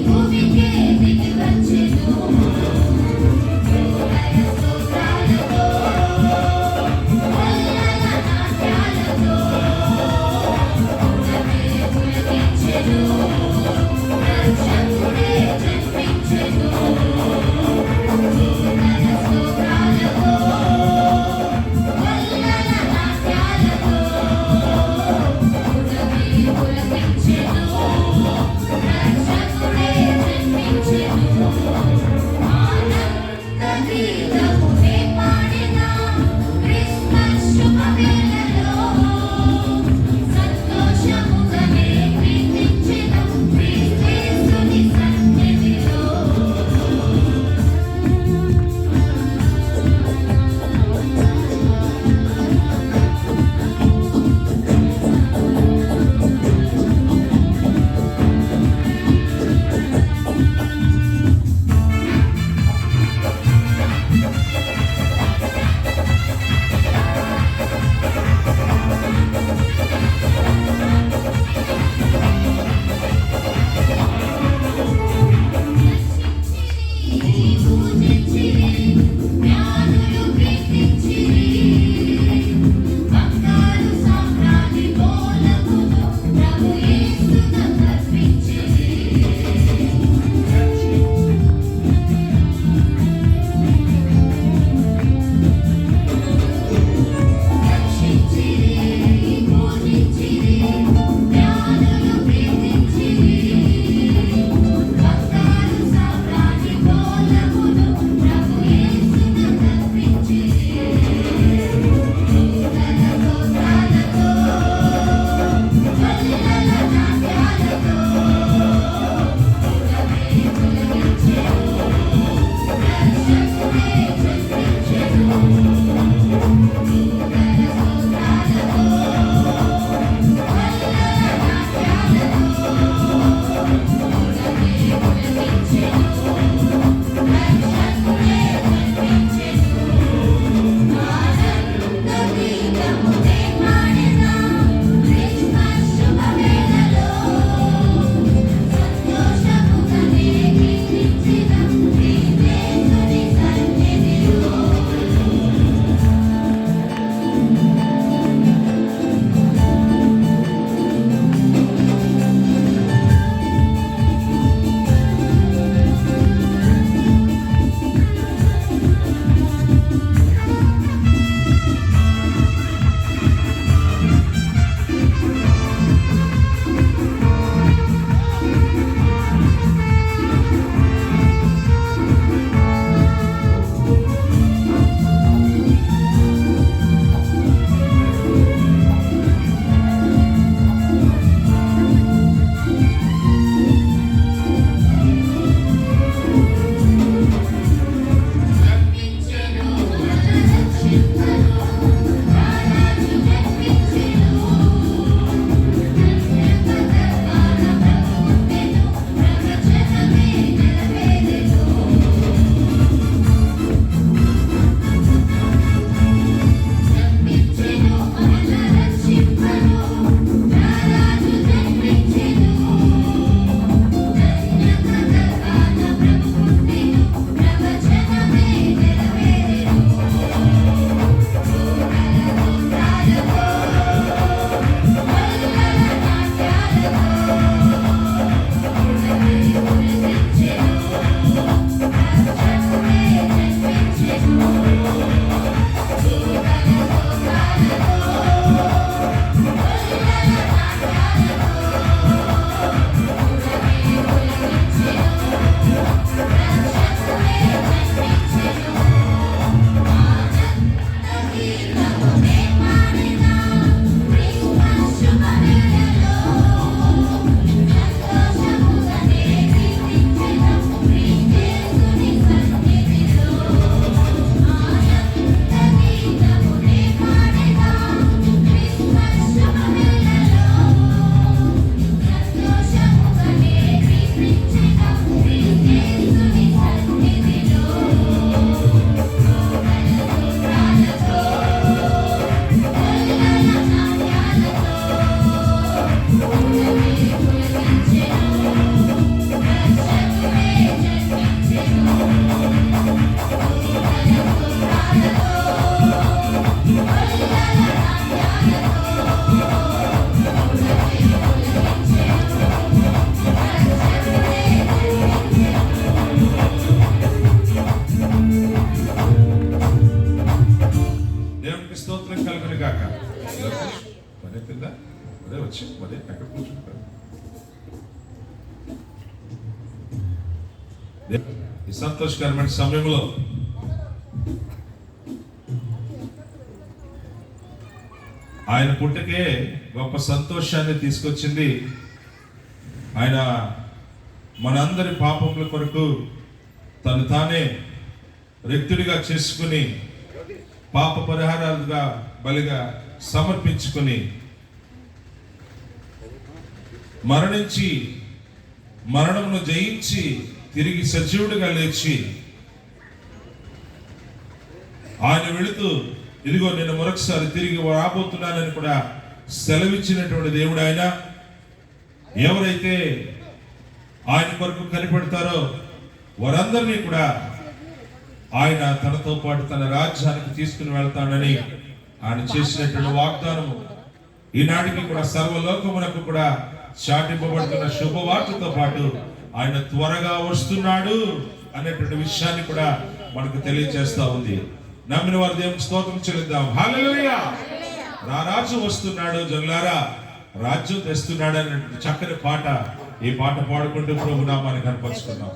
భూమికే దిగి వచ్చెను వచ్చి మరి ఎక్కడ కూర్చుంటారు. ఈ సంతోషకరమైన సమయంలో ఆయన పుట్టకే గొప్ప సంతోషాన్ని తీసుకొచ్చింది. ఆయన మనందరి పాపముల కొరకు తను తానే రిక్తుడిగా చేసుకుని పాప పరిహారాలుగా బలిగా సమర్పించుకుని మరణించి మరణమును జయించి తిరిగి సజీవుడిగా లేచి ఆయన వెళుతూ ఇదిగో నేను మరొకసారి తిరిగి రాబోతున్నానని కూడా సెలవిచ్చినటువంటి దేవుడు ఆయన. ఎవరైతే ఆయన కొరకు కనిపెడతారో వారందరినీ కూడా ఆయన తనతో పాటు తన రాజ్యానికి తీసుకుని వెళ్తాడని ఆయన చేసినటువంటి వాగ్దానము ఈనాటికి కూడా సర్వలోకమునకు కూడా చాటింపబడుతున్న శుభవార్తతో పాటు ఆయన త్వరగా వస్తున్నాడు అనేటువంటి విషయాన్ని కూడా మనకు తెలియజేస్తా ఉంది. నమ్మిన వారి దేవునికి స్తోత్రం చెల్లిద్దాం. హల్లెలూయా. రారాజు వస్తున్నాడు జనులారా, రాజ్యం తెస్తున్నాడు అనే చక్కని పాట, ఈ పాట పాడుకుంటూ ప్రభు నామాన్ని కనపరుచుకున్నాం.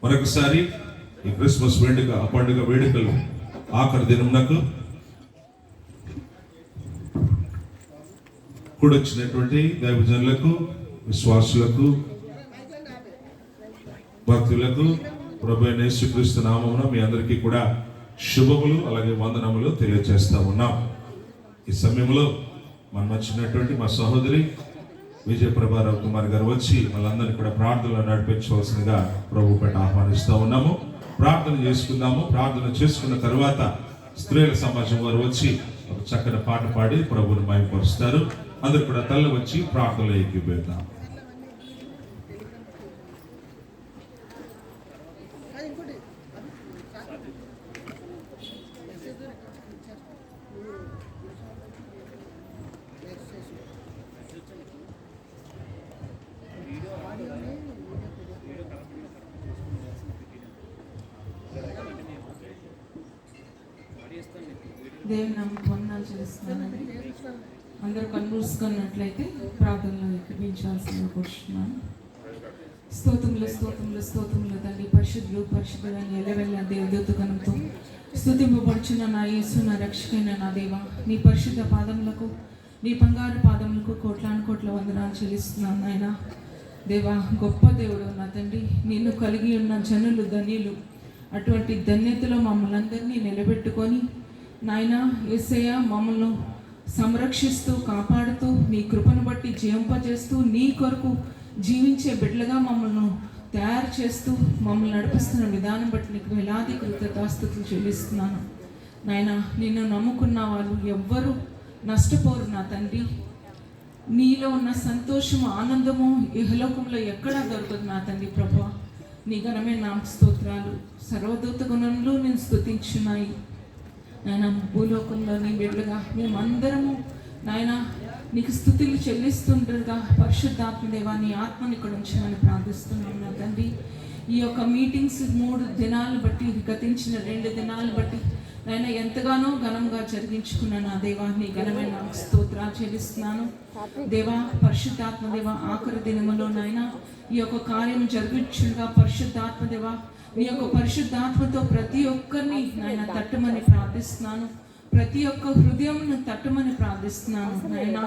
మరొకసారి ఈ క్రిస్మస్ పండుగ వేడుకలు ఆఖరి దినమునకు కూడొచ్చినటువంటి దైవజనులకు, విశ్వాసులకు, భక్తులకు ప్రభువైన యేసుక్రీస్తు నామమున మీ అందరికీ కూడా శుభములు అలాగే వందనములు తెలియజేస్తా ఉన్నాం. ఈ సమయంలో మనం వచ్చినటువంటి మా సహోదరి విజయప్రభారావు కుమార్ గారు వచ్చి వాళ్ళందరినీ కూడా ప్రార్థనలో నడిపించవలసిందిగా ప్రభు పేట ఆహ్వానిస్తూ ఉన్నాము. ప్రార్థన చేసుకుందాము. ప్రార్థన చేసుకున్న తర్వాత స్త్రీల సమాజం వారు వచ్చి ఒక చక్కని పాట పాడి ప్రభువుని మహిమపరుస్తారు. అందరు కూడా తల్ల వచ్చి ప్రార్థనలో ఎక్కిపోతాం. దేవుని నామమున వందనాలు చేస్తున్నానండి. అందరూ కన్నుసుకున్నట్లయితే ప్రార్థనలో ఎక్కించాల్సిందిగా కోరుతున్నాను. స్తోత్రములు స్తోత్రములు స్తోత్రములు తండ్రి, పరిశుద్ధులు పరిశుద్ధులని ఎల్లవెల్ల దేవదూతగణంతో స్తుతింపబడుచున్న నా యేసు, నా రక్షకైన నా దేవ, నీ పరిశుద్ధ పాదములకు, నీ బంగారు పాదములకు కోట్లాను కోట్ల వందనాలు చెల్లిస్తున్నాను నాయన. దేవా, గొప్ప దేవుడు నా తండ్రి, నిన్ను కలిగి ఉన్న జనులు ధన్యులు. అటువంటి ధన్యతలో మమ్మల్ని అందరినీ నిలబెట్టుకొని నాయన యేసయ్య మమ్మల్ని సంరక్షిస్తూ కాపాడుతూ నీ కృపను బట్టి జీవింపజేస్తూ నీ కొరకు జీవించే బిడ్డలుగా మమ్మల్ని తయారు చేస్తూ మమ్మల్ని నడిపిస్తున్న విధానం బట్టి నీకు వేలాది కృతజ్ఞతాస్తుతులు చెల్లిస్తున్నాను నాయన. నిన్ను నమ్ముకున్న వాళ్ళు ఎవ్వరూ నష్టపోరు నా తండ్రి. నీలో ఉన్న సంతోషము ఆనందము ఇహలోకంలో ఎక్కడా దొరకదు నా తండ్రి ప్రభువా. నీ ఘనమైన నామ స్తోత్రాలు సర్వదూత గుణంలో నేను స్తుతించున్నాయి నాయన. భూలోకంలో నీ బిడ్డలుగా మేమందరము నాయన నీకు స్తుతులు చెల్లిస్తుండగా పరిశుద్ధాత్మదేవా నీ ఆత్మని ఇక్కడ ఉంచమని ప్రార్థిస్తున్నాను నా తండ్రి. ఈ యొక్క మీటింగ్స్ 3 దినాలు బట్టి, గతించిన 2 దినాలు బట్టి నాయన ఎంతగానో ఘనంగా జరిగించుకున్న నా దేవా నీ ఘనమైన స్తోత్రాలు చెల్లిస్తున్నాను దేవా. పరిశుద్ధాత్మదేవా ఆఖరి దినములో నాయన ఈ యొక్క కార్యం జరిగించుగా పరిశుద్ధాత్మదేవా నీ యొక్క పరిశుద్ధాత్మతో ప్రతి ఒక్కరిని నాయన తట్టమని ప్రార్థిస్తున్నాను. ప్రతి ఒక్క హృదయంను తట్టమని ప్రార్థిస్తున్నాను నాయన.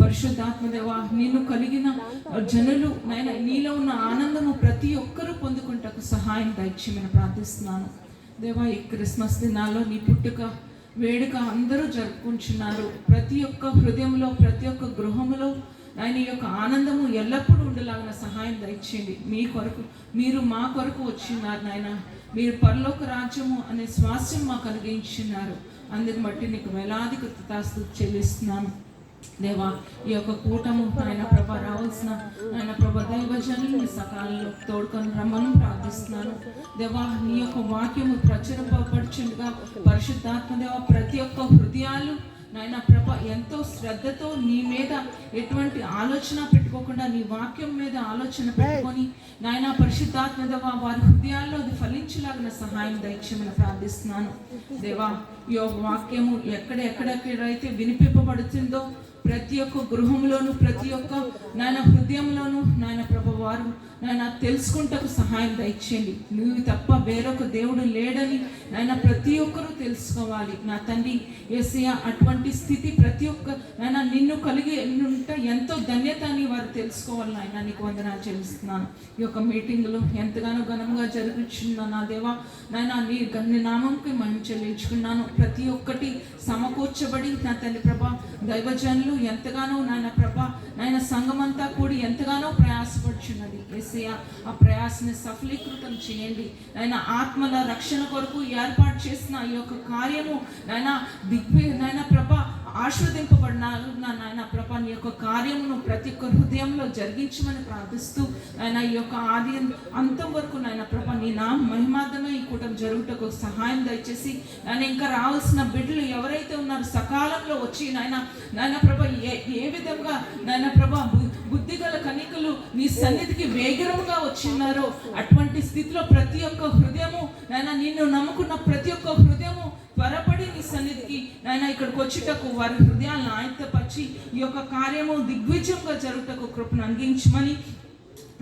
పరిశుద్ధాత్మదేవా నిన్ను కలిగిన జనులు నాయన నీలో ఉన్న ఆనందము ప్రతి ఒక్కరూ పొందుకుంటకు సహాయం దయచేయమని ప్రార్థిస్తున్నాను దేవా. ఈ క్రిస్మస్ దినాల్లో నీ పుట్టుక వేడుక అందరూ జరుపుకుంటున్నారు. ప్రతి ఒక్క హృదయంలో, ప్రతి ఒక్క గృహంలో ఆయన యొక్క ఆనందము ఎల్లప్పుడూ ఉండేలాగిన సహాయం దయచేయండి. మీ కొరకు, మీరు మా కొరకు వచ్చిన్నారు నాయన. మీరు పరలోక రాజ్యము అనే స్వాస్యం మాకు కలిగించినారు. అందుని బట్టి నీకు వేలాది కృతజ్ఞతాస్తుతులు చెల్లిస్తున్నాను దేవా. ఈ యొక్క కూటము ఆయన ప్రభ రావాల్సిన ఆయన ప్రభ దైవజనుల్ని సకాలంలో తోడుకొని రమ్మని ప్రార్థిస్తున్నాను దేవా. నీ యొక్క వాక్యము ప్రచురపరచుగా పరిశుద్ధాత్మ దేవ ప్రతి ఒక్క హృదయాలు నాయన ప్రభ ఎంతో శ్రద్ధతో నీ మీద ఎటువంటి ఆలోచన పెట్టుకోకుండా నీ వాక్యం మీద ఆలోచన పెట్టుకొని నాయన పరిశుద్ధాత్మ దేవా వారి హృదయాల్లో అది ఫలించలాగిన సహాయం దయచేయమని ప్రార్థిస్తున్నాను దేవా. ఈ వాక్యము ఎక్కడెక్కడైతే వినిపింపబడుతుందో ప్రతి ఒక్క గృహంలోను, ప్రతి ఒక్క నాయన హృదయంలోను నాయన ప్రభు వారు నాయన తెలుసుకుంటకు సహాయం దయచేయండి. నువ్వు తప్ప వేరొక దేవుడు లేడని నాయన ప్రతి ఒక్కరూ తెలుసుకోవాలి నా తండ్రి యేసయ్య. అటువంటి స్థితి ప్రతి ఒక్క నాయన నిన్ను కలిగి ఉంటే ఎంతో ధన్యత అని వారు తెలుసుకోవాలి నాయన. నీకు వందనాలు చెల్లిస్తున్నాను. ఈ యొక్క మీటింగ్లో ఎంతగానో ఘనంగా జరుగుతున్న నా దేవా నాయన నీ నామంకి మహిమ చెల్లించుకున్నాను. ప్రతి ఒక్కటి సమకూర్చబడి నా తండ్రి ప్రభా దైవజనులు ఎంతగానో నాయన ప్రభా నాయన సంఘమంతా కూడి ఎంతగానో ప్రయాసపడుచున్నది యేసయ్య. ఆ ప్రయాసని సఫలీకృతం చేయండి నాయన. ఆత్మల రక్షణ కొరకు ఏర్పాటు చేసిన ఈ యొక్క కార్యము నాయన ప్రభా ఆశీర్వదింపబడినారు నాయన ప్రభా. నీ యొక్క కార్యమును ప్రతి ఒక్క హృదయంలో జరిగించమని ప్రార్థిస్తూ ఆయన ఈ యొక్క ఆది అంతం వరకు నాయన ప్రభా నీ నా మహిమార్థమే ఈ కూటమి జరుగుటకు సహాయం దయచేసి ఆయన ఇంకా రావాల్సిన బిడ్డలు ఎవరైతే ఉన్నారో సకాలంలో వచ్చి నాయన ప్రభా ఏ విధంగా నాయన ప్రభా బుద్ధిగల కనికలు నీ సన్నిధికి వేగరముగా వచ్చిన్నారో అటువంటి స్థితిలో ప్రతి ఒక్క హృదయము నాయన నిన్ను నమ్ముకున్న ప్రతి ఒక్క హృదయము త్వరపడి నీ సన్నిధికి నాయన ఇక్కడికి వచ్చుటకు వారి హృదయాలను ఆయత్తపరిచి ఈ యొక్క కార్యము దిగ్విజయంగా జరుగుటకు కృపను అందించమని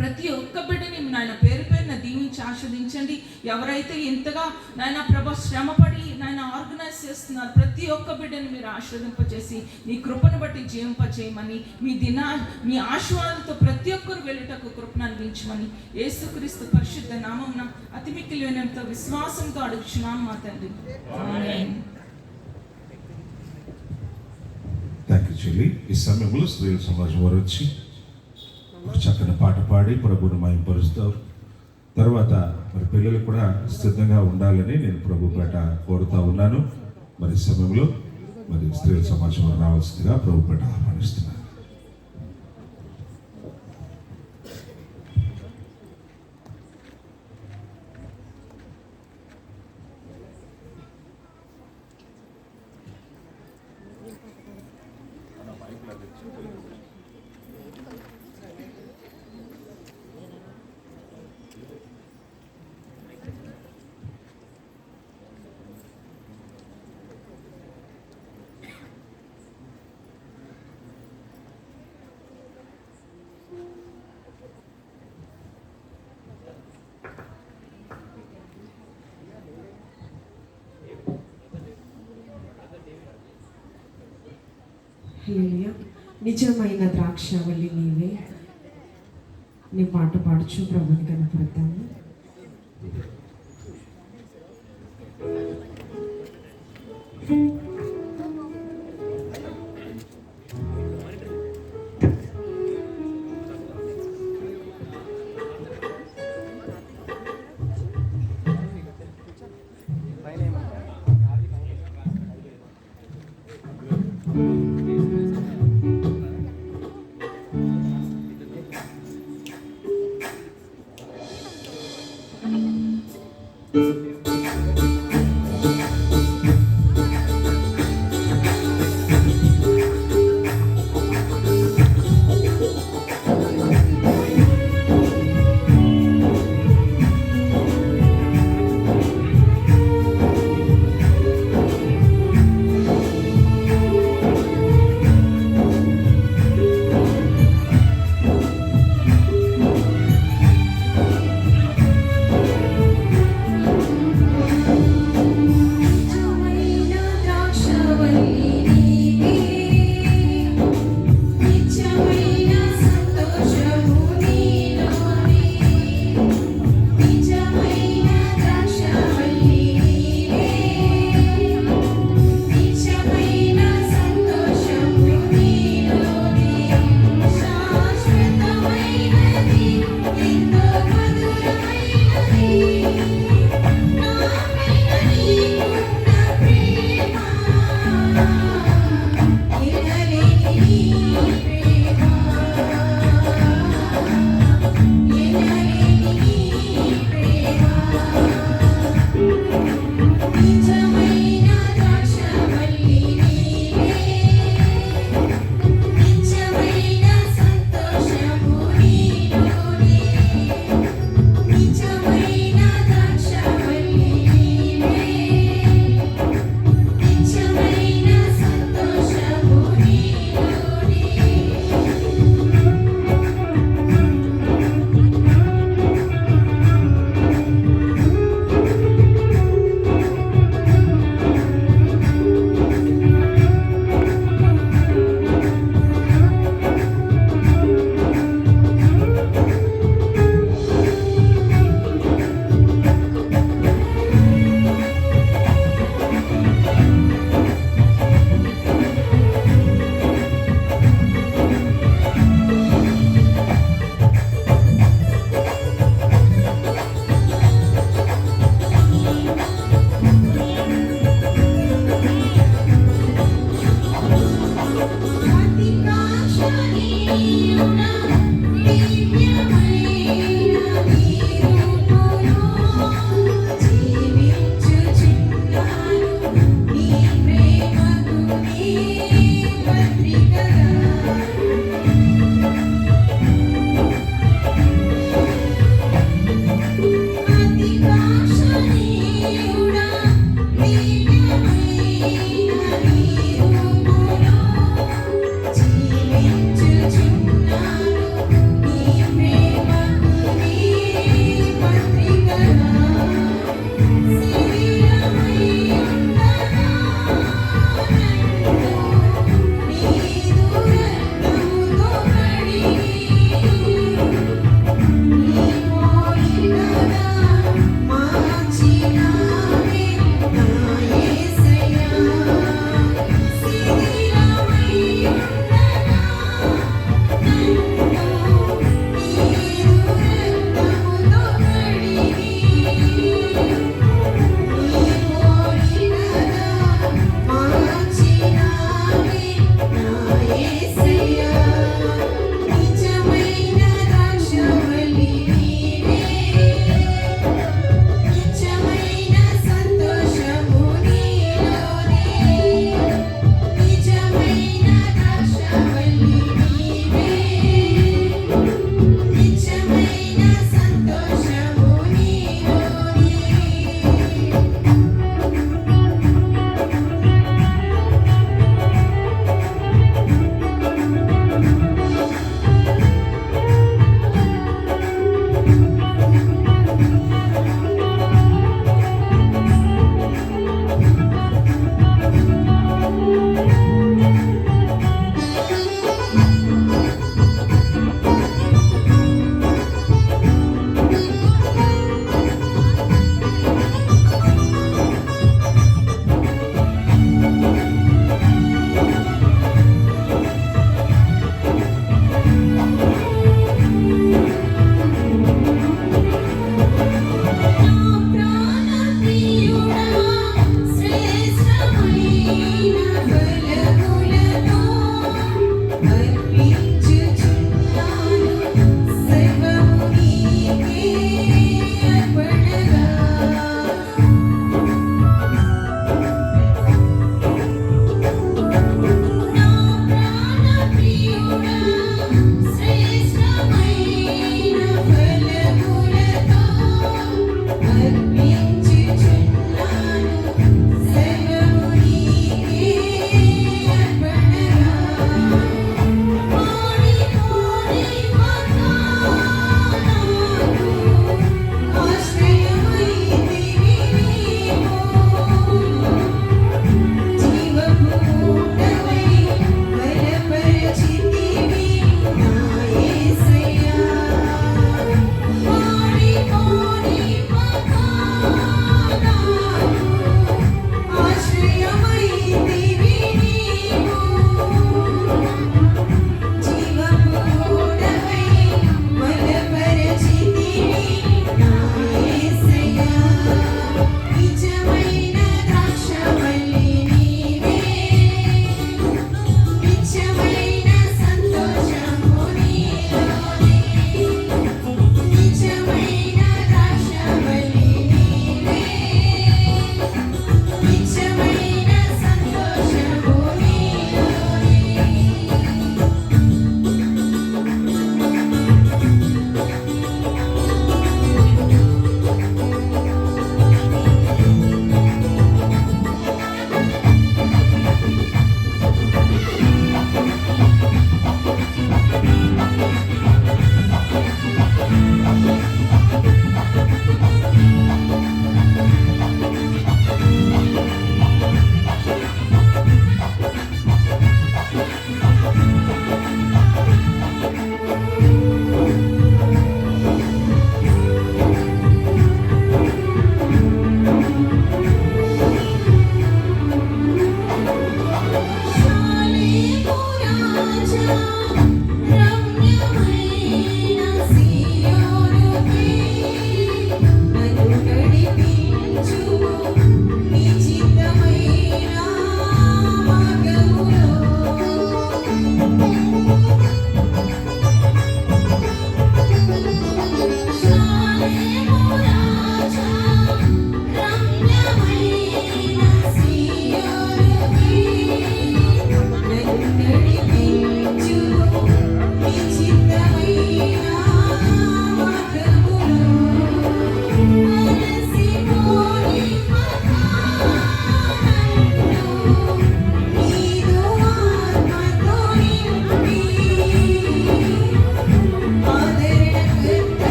ప్రతి ఒక్క బిడ్డని నాయన పేరు పేరున దీవించి ఆస్వాదించండి. ఎవరైతే ఇంతగా నాయన ప్రభా శ్రమపడి నాయన ఆర్గనైజ్ చేస్తున్నారు, ప్రతి ఒక్క బిడ్డని మీరు ఆశీర్వదింపచేసి నీ కృపను బట్టి జీవింపచేయమని, మీ ఆశీర్వాదంతో ప్రతి ఒక్కరు వెళ్ళుటకు కృపను అందించమని యేసుక్రీస్తు పరిశుద్ధ నామమున అతి మిక్కిలి వినయంతో విశ్వాసంతో అడుగుచున్నాం మా తండ్రి. ఆమేన్. థ్యాంక్ యూ చెల్లి. ఈ సమయంలో స్త్రీల సమాజం వారు వచ్చి ఒక చక్కని పాట పాడి ప్రభువును మహింపరుస్తారు. తర్వాత మరి పిల్లలు కూడా సిద్ధంగా ఉండాలని నేను ప్రభు పేట కోరుతా ఉన్నాను. మరి సమయంలో మరి స్త్రీల సమాజం వారు రావాల్సిందిగా ప్రభు పేట ఆహ్వానిస్తున్నాను. హల్లెలూయా. నిజమైన ద్రాక్షవల్లి నీవే, నీ పాట పాడుచు ప్రభుని కనపడతాము.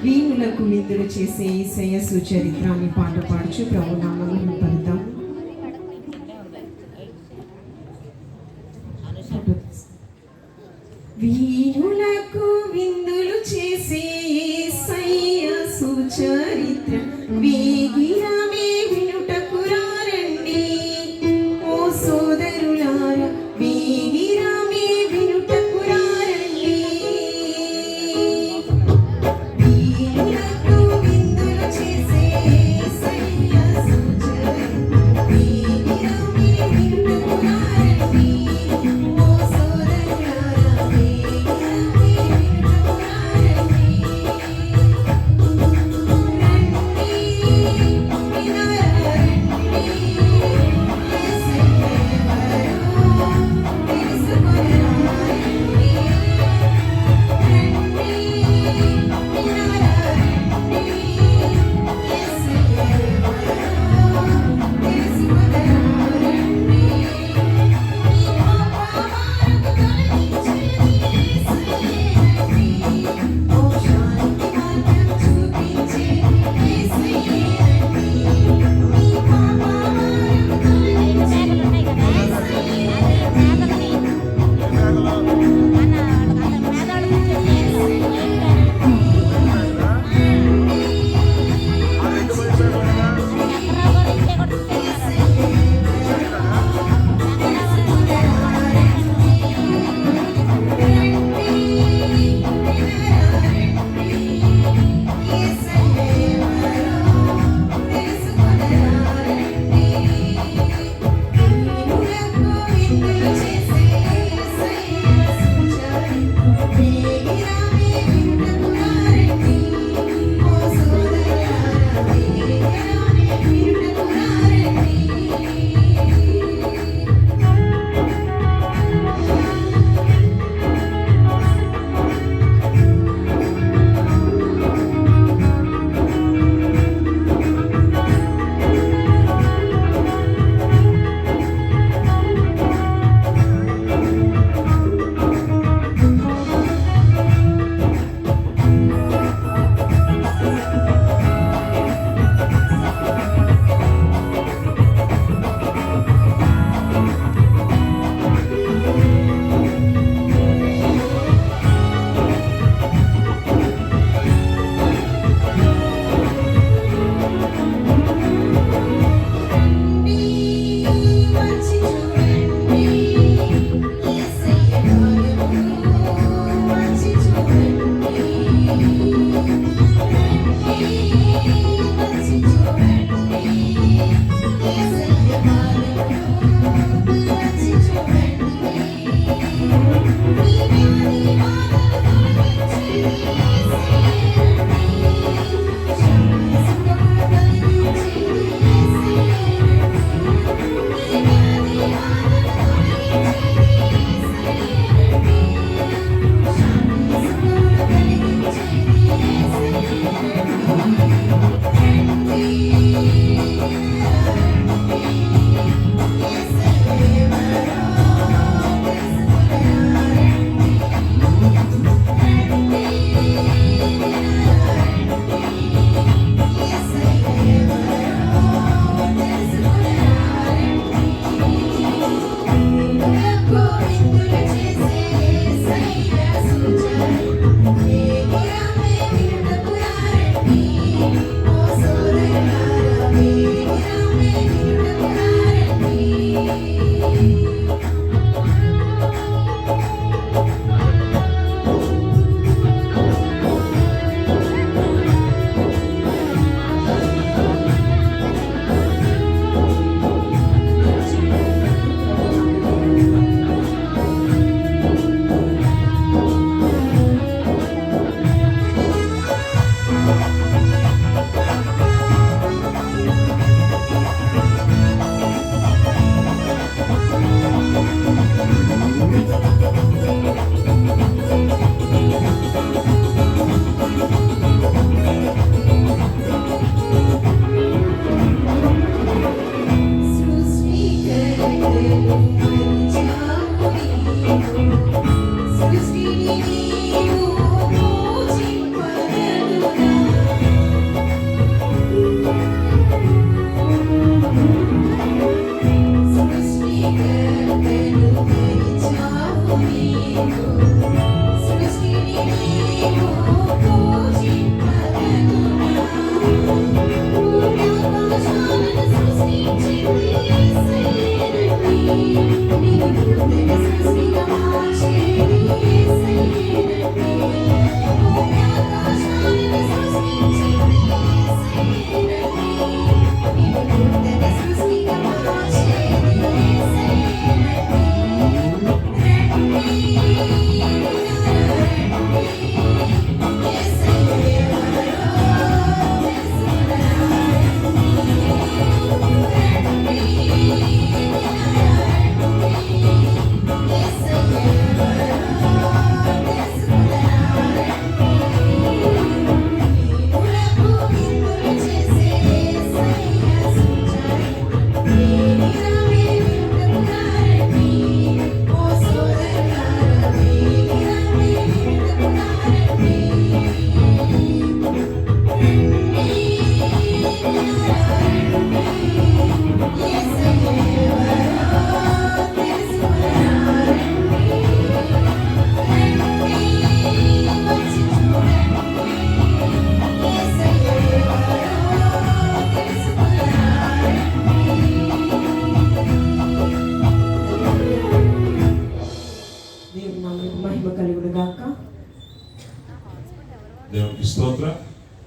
వీణులకు విందులు చేసే యేసయ్య సుచరిత్ర అని పాట పాడుచు ప్రభు నామమును పలుకుదాం. వీణులకు విందులు చేసే యేసయ్య సుచరిత్ర వేగిరమే వినుటకు రండి. ఓ సోదరులారా వేగిరమే వినుటకు రండి. వీణులకు విందులు చేసే యేసయ్య సుచరిత్ర వేగిరమే వినుటకు రండి. ఓ సోదరులారా వేగిరమే వినుటకు రండి. రండి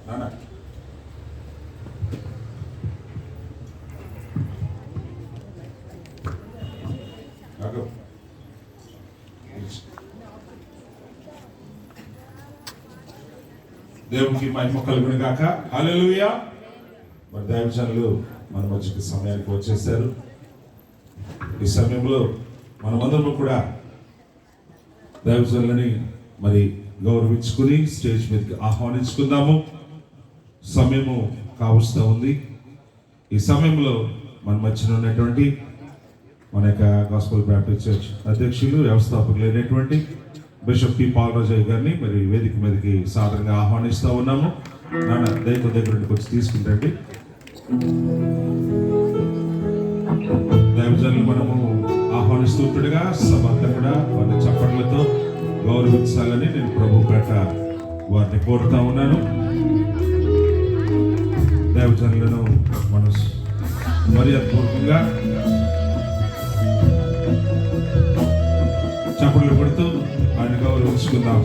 నాన్న దేవునికి మహిమ కలుగును గాక. హల్లెలూయా. మరి దైవజనులు మన మధ్యకి సమయానికి వచ్చేసారు. ఈ సమయంలో మనమందరం కూడా దైవజనులని మరి గౌరవించుకుని స్టేజ్ మీదకి ఆహ్వానించుకుందాము. సమయము కావస్తూ ఉంది. ఈ సమయంలో మన మధ్యన ఉన్నటువంటి మన యొక్క గాస్పల్ బ్యాప్టిస్ట్ చర్చ్ అధ్యక్షులు వ్యవస్థాపకులు అయినటువంటి బిషప్ పి పాలరాజయ్య గారిని మరి వేదిక మీదకి సాదరంగా ఆహ్వానిస్తూ ఉన్నాము. నాన్న దయతో దగ్గర వచ్చి తీసుకుంటండి. దైవజనులు మనము ఆహ్వానిస్తుండగా సభ అంతా కూడా వారి చప్పట్లతో గౌరవించాలని నేను ప్రభు పేట వారిని కోరుతా ఉన్నాను. దైవజనులను మనం మర్యాదపూర్వకంగా చప్పట్లు కొడుతూ ఆయన గౌరవించుకుందాం.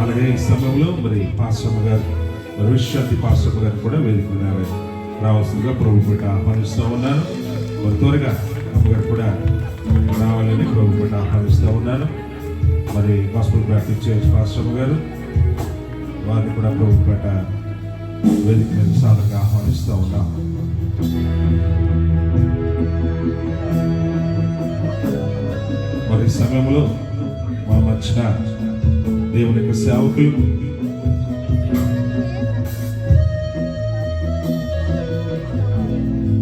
అలాగే ఈ సమయంలో మరి పాస్టమ్మ గారు మరి విశ్రాంతి పాస్టమ్మ గారు కూడా వేదిక రావాల్సిందిగా ప్రభు పేట ఆహ్వానిస్తూ ఉన్నాను. మరి త్వరగా అమ్మగారు కూడా రావాలని ప్రభు పేట ఆహ్వానిస్తూ ఉన్నాను. మరి గాస్పల్ బ్యాప్టిస్ట్ చర్చ్ పాస్టమ్మ గారు వారిని కూడా ప్రభు పేట వేదిక మీద సాధనగా ఆహ్వానిస్తూ ఉన్నాం. మరి ఈ సమయంలో మా మధ్యన దేవుని యొక్క సేవకులు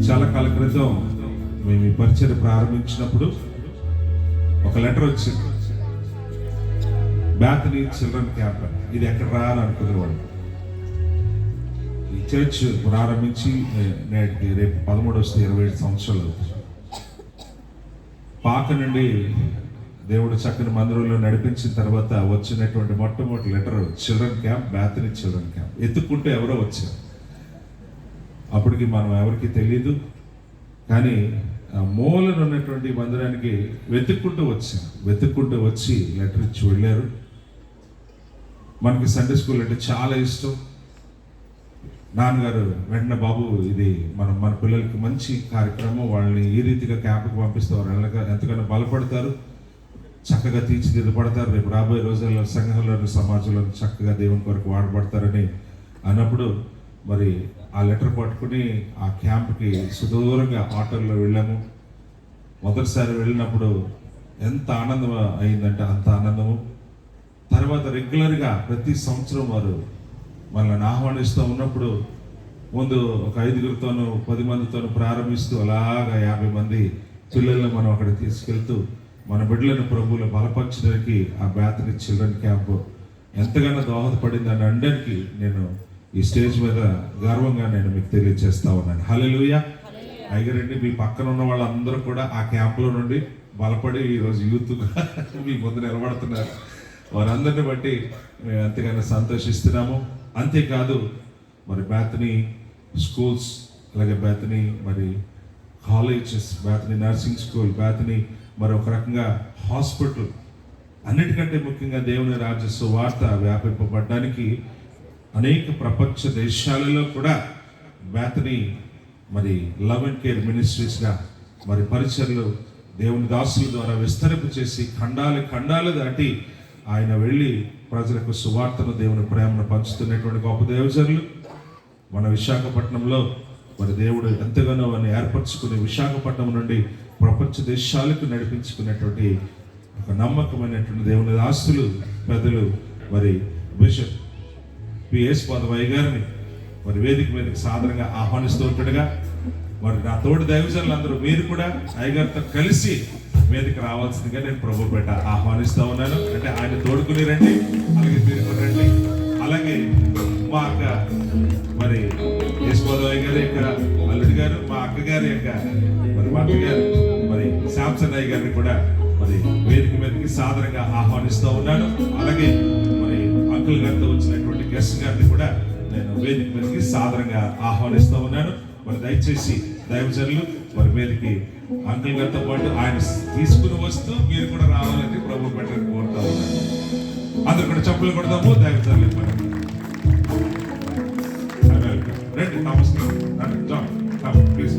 చాలా కాల క్రితం మేము ఈ పరిచయం ప్రారంభించినప్పుడు ఒక లెటర్ వచ్చింది. బ్యాథనీ చిల్డ్రన్ క్యాంప్. ఇది ఎక్కడ రాని అనుకునేవాడు. ఈ చర్చ్ ప్రారంభించి నేటికి రేపు 13 వస్తే 27 సంవత్సరాలు. పాక నుండి దేవుడు చక్కని మందిరంలో నడిపించిన తర్వాత వచ్చినటువంటి మొట్టమొదటి letter children camp, Bethany children camp. ఎత్తుక్కుంటే ఎవరో వచ్చారు. అప్పటికి మనం ఎవరికి తెలియదు, కానీ మూలను ఉన్నటువంటి మందిరానికి వెతుక్కుంటూ వచ్చి లెటర్ ఇచ్చి వెళ్ళారు. మనకి సండే స్కూల్ అంటే చాలా ఇష్టం. నాన్నగారు వెంటనే బాబు ఇది మన పిల్లలకి మంచి కార్యక్రమం, వాళ్ళని ఈ రీతిగా క్యాంపుకి పంపిస్తే వారు ఎంతగానో బలపడతారు, చక్కగా తీర్చిదిద్దపడతారు, రేపు రాబోయే రోజుల్లో సంఘంలోని సమాజంలో చక్కగా దేవుని కొరకు వాడబడతారని అన్నప్పుడు మరి ఆ లెటర్ పట్టుకుని ఆ క్యాంప్కి సుదూరంగా ఆటోల్లో వెళ్ళాము. మొదటిసారి వెళ్ళినప్పుడు ఎంత ఆనందం అయిందంటే అంత ఆనందము. తర్వాత రెగ్యులర్గా ప్రతి సంవత్సరం వారు మనల్ని ఆహ్వానిస్తూ ఉన్నప్పుడు ముందు ఒక 5గురితోనూ 10 మందితోనూ ప్రారంభిస్తూ అలాగా 50 మంది పిల్లల్ని మనం అక్కడ తీసుకెళ్తూ మన బిడ్డలను ప్రభువులు బలపరచడానికి ఆ బ్యాథనీ చిల్డ్రన్ క్యాంప్ ఎంతగానో దోహదపడిందని అందరికీ నేను ఈ స్టేజ్ మీద గర్వంగా నేను మీకు తెలియజేస్తా ఉన్నాను. హల్లెలూయా. అయ్యగారండి, మీ పక్కన ఉన్న వాళ్ళందరూ కూడా ఆ క్యాంపులో నుండి బలపడి ఈరోజు యూత్గా మీ ముందు నిలబడుతున్నారు. వారందరిని బట్టి మేము ఎంతగానో సంతోషిస్తున్నాము. అంతేకాదు మరి బ్యాథనీ స్కూల్స్, అలాగే బ్యాథనీ మరి కాలేజెస్, బ్యాథనీ నర్సింగ్ స్కూల్, బ్యాథనీ మరి ఒక రకంగా హాస్పిటల్, అన్నిటికంటే ముఖ్యంగా దేవుని రాజ్య సువార్త వ్యాపింపబడడానికి అనేక ప్రపంచ దేశాలలో కూడా బ్యాథనీ మరి లవ్ అండ్ కేర్ మినిస్ట్రీస్గా మరి పరిచర్లు దేవుని దాసుల ద్వారా విస్తరింపు చేసి ఖండాలు దాటి ఆయన వెళ్ళి ప్రజలకు సువార్తను, దేవుని ప్రేమను పంచుతున్నటువంటి గొప్ప దేవజనులు మన విశాఖపట్నంలో మరి దేవుడు ఎంతగానో వారిని ఏర్పరచుకుని విశాఖపట్నం నుండి ప్రపంచ దేశాలకు నడిపించుకున్నటువంటి ఒక నమ్మకమైనటువంటి దేవుని దాసులు పెద్దలు మరి బిషప్ పిఎస్ పదవయ్య గారిని మరి వేదిక మీదకి సాధారణంగా ఆహ్వానిస్తూ ఉంటాడుగా మరి నా తోటి దైవజనులందరూ మీరు కూడా అయ్యగారితో కలిసి వేదిక రావాల్సిందిగా నేను ప్రభు పేట ఆహ్వానిస్తూ ఉన్నాను. అంటే ఆయన తోడుకుని రండి, అలాగే మీరు కూడా రండి. అలాగే మా అక్క మరి యశ్వదయ్య గారి యొక్క అల్లుడి గారు, మా అక్కగారి యొక్క మరి మా అక్కగారు మరి శాంసన్ అయ్య గారిని కూడా మరి వేదిక మీదకి సాధారణంగా ఆహ్వానిస్తూ ఉన్నాను. అలాగే మరి అంకుల్ గారితో వచ్చినటువంటి గెస్ట్ గారిని కూడా నేను వేదిక మీదకి సాదరంగా ఆహ్వానిస్తూ ఉన్నాను. మరి దయచేసి దైవజనులు మరి మీదకి అంకుల్ గారితో పాటు ఆయన తీసుకుని వస్తూ మీరు కూడా రావాలని ప్రభు పెట్టని కోరుతా ఉన్నాను. అందరు కూడా చెప్పులు కొడదాము. దైవజనులు రండి, నమస్కారం, ప్లీజ్.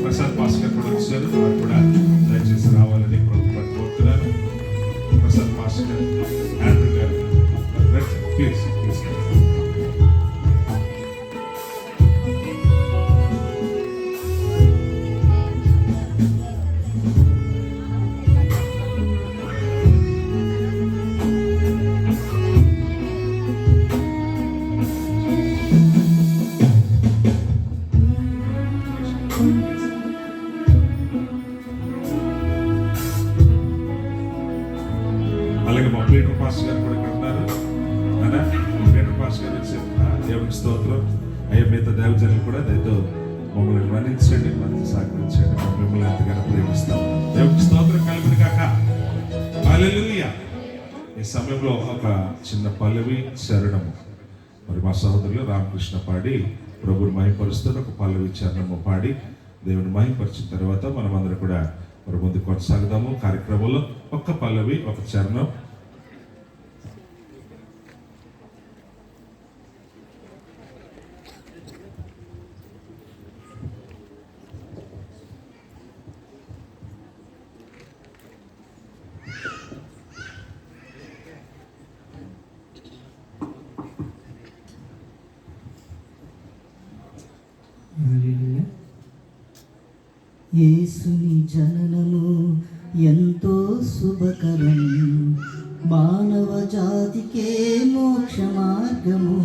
ప్రసాద్ భాస్కర్ కూడా వచ్చారు, వారు కూడా దయచేసి రావాలని ప్రభు పట్టు కోరుతున్నాను. ప్రసాద్ భాస్కర్ ఆండ్రూ గారు ప్లీజ్ ప్లీజ్. అలాగే మా పీటర్ పాస్ గారు కూడా ఇక్కడ ఉన్నారు. అన్నా పీటర్ పాస్ గారు వచ్చారు. దేవునికి స్తోత్రం. అయ్యా మిగతా దేవజనులు కూడా దయతో మమ్మల్ని మన్నించండి, మనకి సహకరించండి. మిమ్మల్ని ఎంతగానో ప్రేమిస్తాం. దేవునికి స్తోత్రం కలుగును గాక. హల్లెలూయా. ఈ సమయంలో ఒక చిన్న పల్లవి చరణము మరి మా సహోదరులు రామకృష్ణ పాడి ప్రభుని మహిమపరుస్తున్న ఒక పల్లవి చరణము పాడి దేవుని మహిమపరిచిన తర్వాత మనం అందరూ కూడా మరి ముందు కొనసాగుదాము. కార్యక్రమంలో ఒక్క పల్లవి, ఒక చరణం. యేసుని జననము ఎంతో శుభకరం, మానవ జాతికే మోక్ష మార్గము.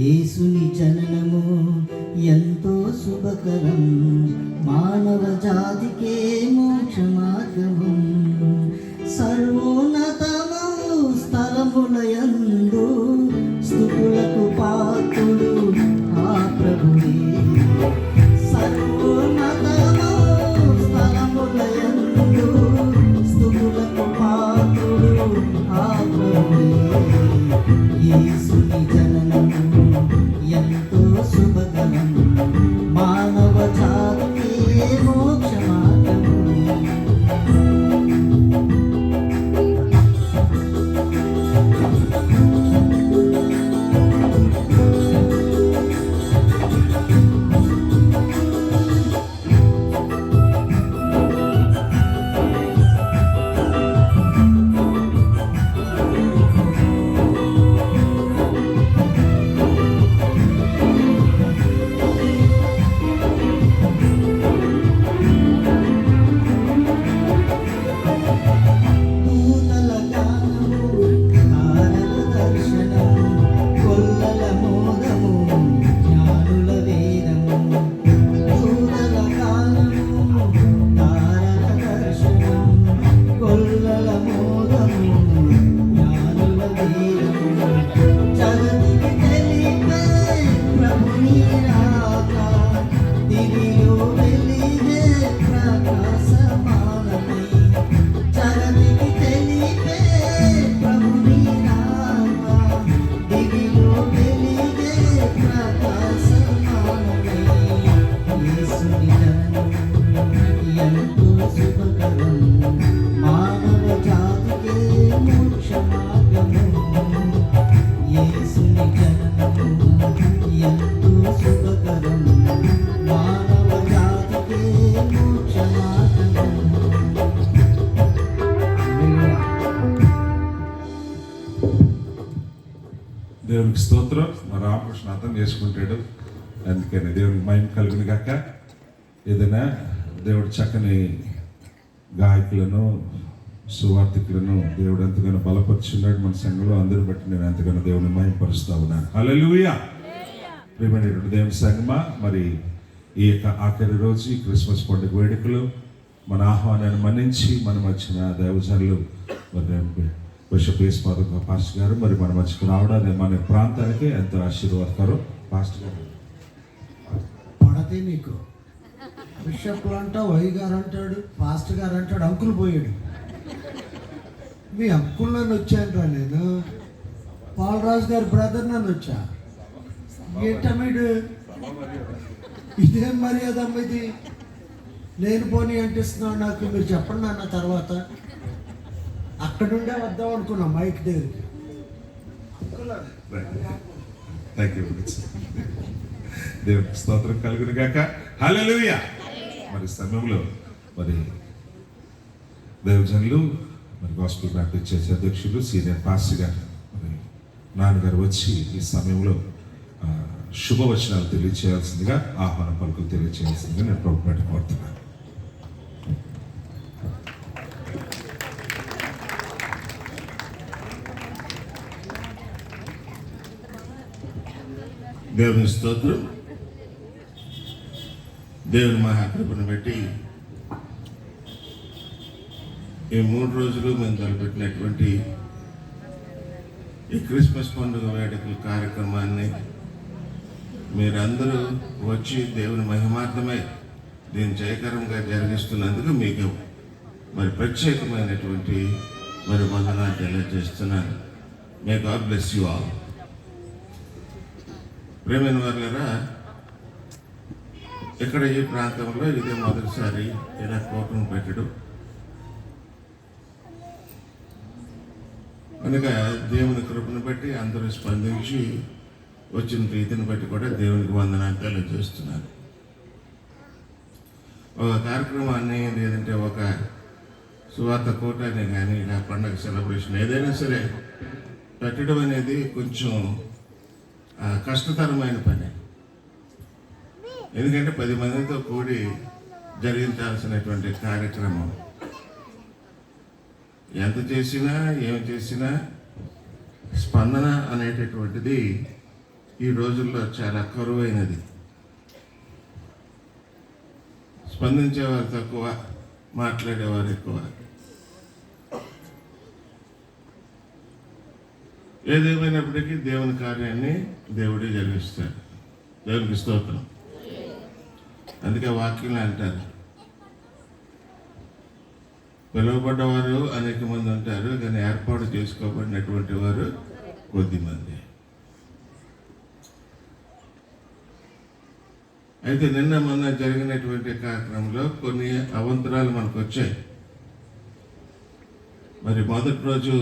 యేసుని జననము ఎంతో శుభకరం, మానవ జాతికే మోక్ష మార్గము. సర్వోన్నతము స్థలములయందు స్తుతులకు పాత్రుడు ఆ ప్రభువే. సర్వోన్నతము స్థలములయందు స్తుతులకు పాత్రుడు ఆ ప్రభువే. యేసుని జననము ఎంతో శుభకరం, మానవ జాతికే మోక్ష మార్గము. దేవునికి స్తోత్రం. మా రామకృష్ణ అర్థం చేసుకుంటాడు, అందుకని దేవునికి మహిమ కలుగును గాక. ఏదైనా దేవుడు చక్కని గాయకులను సువార్థికులను దేవుడు ఎంతగానో బలపరుచున్నాడు మన సంఘంలో. అందరూ బట్టి నేను ఎంతగానో దేవుని మహిమపరుస్తా ఉన్నాను. హల్లెలూయా. ప్రియమైనటువంటి దేవుని సంగమా, మరి ఈ యొక్క ఆఖరి రోజు ఈ క్రిస్మస్ పండుగ వేడుకలు మన ఆహ్వానాన్ని మన్నించి మనం వచ్చిన దైవజనులు మరి బిషప్ యేసుపాద పాస్టర్ గారు మరి మన మధ్యకు రావడానికి మన ప్రాంతానికి ఎంతో ఆశీర్వాదకరం. పాస్టర్ గారు పడతే నీకు బిషప్లు అంటావు, వై గారు అంటాడు, పాస్టర్ గారు అంటాడు, అంకుల్ పోయాడు. మీ అంకుల్లోని వచ్చాను రా నేను. పాలరాజు గారి బ్రదర్ నన్ను వచ్చా ఏంటమ్మీడు ఇదేం మర్యాద అమ్మ ఇది నేను పోనీ అంటిస్తున్నాను నాకు మీరు చెప్పండి అన్న తర్వాత అక్కడుండే వద్దాం అనుకున్నా మైక్ దగ్గరికి థ్యాంక్ యూ. దేవునికి స్తోత్రం కలుగును గాక. హల్లెలూయా. మరి సమయంలో మరి దైవజనులు మరి గాస్పెల్ బ్యాప్టిస్ట్ చర్చ్ అధ్యక్షులు సీనియర్ పాస్టర్ గారు మరి నాన్నగారు వచ్చి ఈ సమయంలో శుభవచనాలు తెలియచేయాల్సిందిగా ఆహ్వాన పలుకులు తెలియచేయాల్సిందిగా నేను ప్రభుత్వం కోరుతున్నాను. దేవుని స్తోత్రం. దేవుని మహాకృపను బట్టి ఈ 3 రోజులు మేము తలపెట్టినటువంటి ఈ క్రిస్మస్ పండుగ వేడుకల కార్యక్రమాన్ని మీరందరూ వచ్చి దేవుని మహిమార్థమై దీన్ని జయకరంగా జరిగిస్తున్నందుకు మీకు మరి ప్రత్యేకమైనటువంటి మరి వందనాలు తెలియజేస్తున్నాను. May God bless you all. ప్రేమైన వారులారా, ఇక్కడ ఈ ప్రాంతంలో ఇదే మొదటిసారి ఇలా కోటను పెట్టడం కనుక దేవుని కృపను బట్టి అందరూ స్పందించి వచ్చిన రీతిని బట్టి కూడా దేవునికి వందనాలు తెలియజేస్తున్నాను. ఒక కార్యక్రమాన్ని లేదంటే ఒక సువార్త కోటాన్ని కానీ ఇలా పండగ సెలబ్రేషన్ ఏదైనా సరే పెట్టడం అనేది కొంచెం కష్టతరమైన పని. ఎందుకంటే 10 మందితో కూడి జరిగించాల్సినటువంటి కార్యక్రమం ఎంత చేసినా ఏం చేసినా స్పందన అనేటటువంటిది ఈ రోజుల్లో చాలా కరువైనది. స్పందించేవారు తక్కువ, మాట్లాడేవారు ఎక్కువ. ఏదేమైనప్పటికీ దేవుని కార్యాన్ని దేవుడే జరిగిస్తాడు. దేవునికి స్తోత్రం. అందుకే వాక్యంలో అంటారు, పిలువబడ్డవారు అనేక మంది ఉంటారు, కానీ ఏర్పాటు చేసుకోబడినటువంటి వారు కొద్దిమంది. అయితే నిన్న మొన్న జరిగినటువంటి కార్యక్రమంలో కొన్ని అవంతరాలు మనకు వచ్చాయి. మరి మొదటి రోజు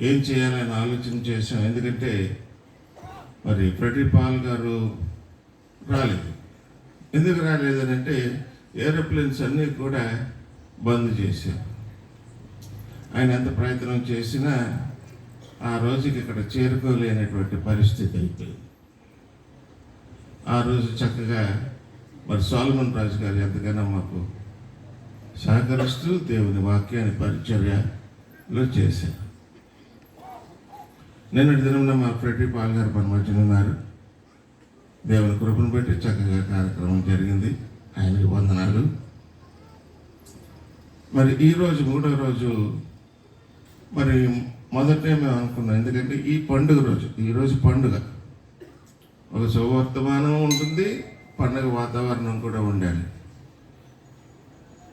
ఏం చేయాలని ఆలోచన చేశాం. ఎందుకంటే మరి ఫ్రెడరిక్ పాల్ గారు రాలేదు. ఎందుకు రాలేదనంటే ఏరోప్లేన్స్ అన్నీ కూడా బంద్ చేశారు. ఆయన ఎంత ప్రయత్నం చేసినా ఆ రోజుకి ఇక్కడ చేరుకోలేనటువంటి పరిస్థితి అయిపోయింది. ఆ రోజు చక్కగా మరి సోలమన్ రాజు గారు ఎంతగానో మాకు సహకరిస్తూ దేవుని వాక్యాన్ని పరిచర్యలో చేశారు. నిన్నటి దినంలో మా ఫ్రెడరిక్ పాల్ గారు మన మధ్యన ఉన్నారు. దేవుని కృపను బట్టి చక్కగా కార్యక్రమం జరిగింది. ఆయనకి వందనాలు. మరి ఈరోజు 3వ రోజు మరి మొదటే మేము అనుకున్నాం, ఎందుకంటే ఈ పండుగ రోజు, ఈరోజు పండుగ, ఒక శుభవర్తమానం ఉంటుంది, పండుగ వాతావరణం కూడా ఉండాలి.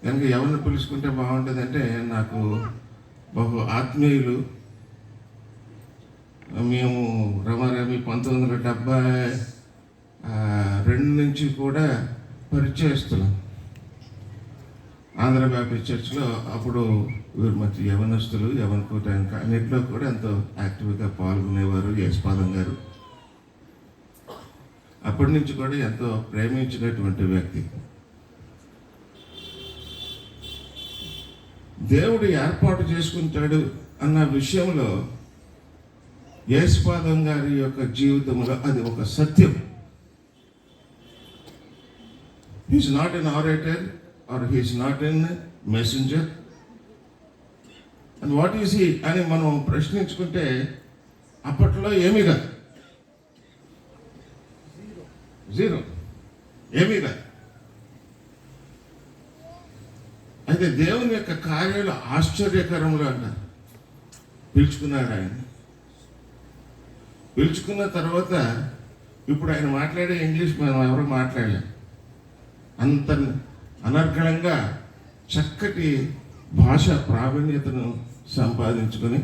కనుక ఎవరిని పిలుచుకుంటే బాగుంటుందంటే నాకు బహు ఆత్మీయులు, మేము రమారమి 1972 నుంచి కూడా పరిచయస్తున్నాం ఆంధ్ర బ్యాప్టిస్ట్ చర్చ్లో. అప్పుడు వీరు మంచి యవనస్తులు, యవన కూటానికి అన్నింటిలో కూడా ఎంతో యాక్టివ్గా పాల్గొనేవారు. యశ్పాదం గారు అప్పటి నుంచి కూడా ఎంతో ప్రేమించినటువంటి వ్యక్తి. దేవుడు ఏర్పాటు చేసుకుంటాడు అన్న విషయంలో యశ్పాదం గారి యొక్క జీవితంలో అది ఒక సత్యం. He's not an orator or he's not a messenger. And what is he అని మనం ప్రశ్నించుకుంటే అప్పట్లో ఏమీ కాదు, జీరో, ఏమీ కాదు. అయితే దేవుని యొక్క కార్యాలు ఆశ్చర్యకరములు అంటారు. పిలుచుకున్నాడు ఆయన. పిలుచుకున్న తర్వాత ఇప్పుడు ఆయన మాట్లాడే ఇంగ్లీష్ మనం ఎవరు మాట్లాడలేం. అంత అనర్గళంగా చక్కటి భాష ప్రావీణ్యతను సంపాదించుకొని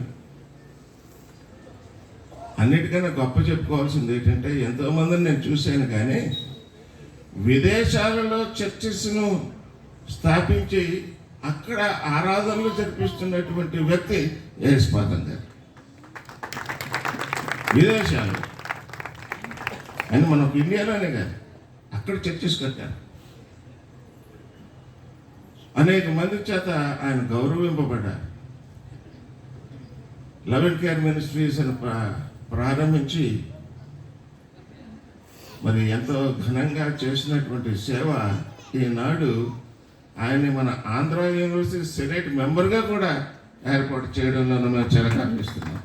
అన్నిటికన్నా గొప్ప చెప్పుకోవాల్సింది ఏంటంటే, ఎంతోమందిని నేను చూశాను, కానీ విదేశాలలో చర్చెస్ను స్థాపించి అక్కడ ఆరాధనలు జరిపిస్తున్నటువంటి వ్యక్తి యేసుపాదం గారు. విదేశాలు అని మనకు ఇండియాలోనే కాదు, అక్కడ చర్చెస్ కట్టారు. అనేక మంది చేత ఆయన గౌరవింపబడ్డారు. లవ్ అండ్ కేర్ మినిస్ట్రీస్ అని ప్రారంభించి మరి ఎంతో ఘనంగా చేసినటువంటి సేవ ఈనాడు ఆయన్ని మన ఆంధ్ర యూనివర్సిటీ సెనేట్ మెంబర్గా కూడా ఏర్పాటు చేయడంలో మేము చాలా కనిపిస్తున్నాం.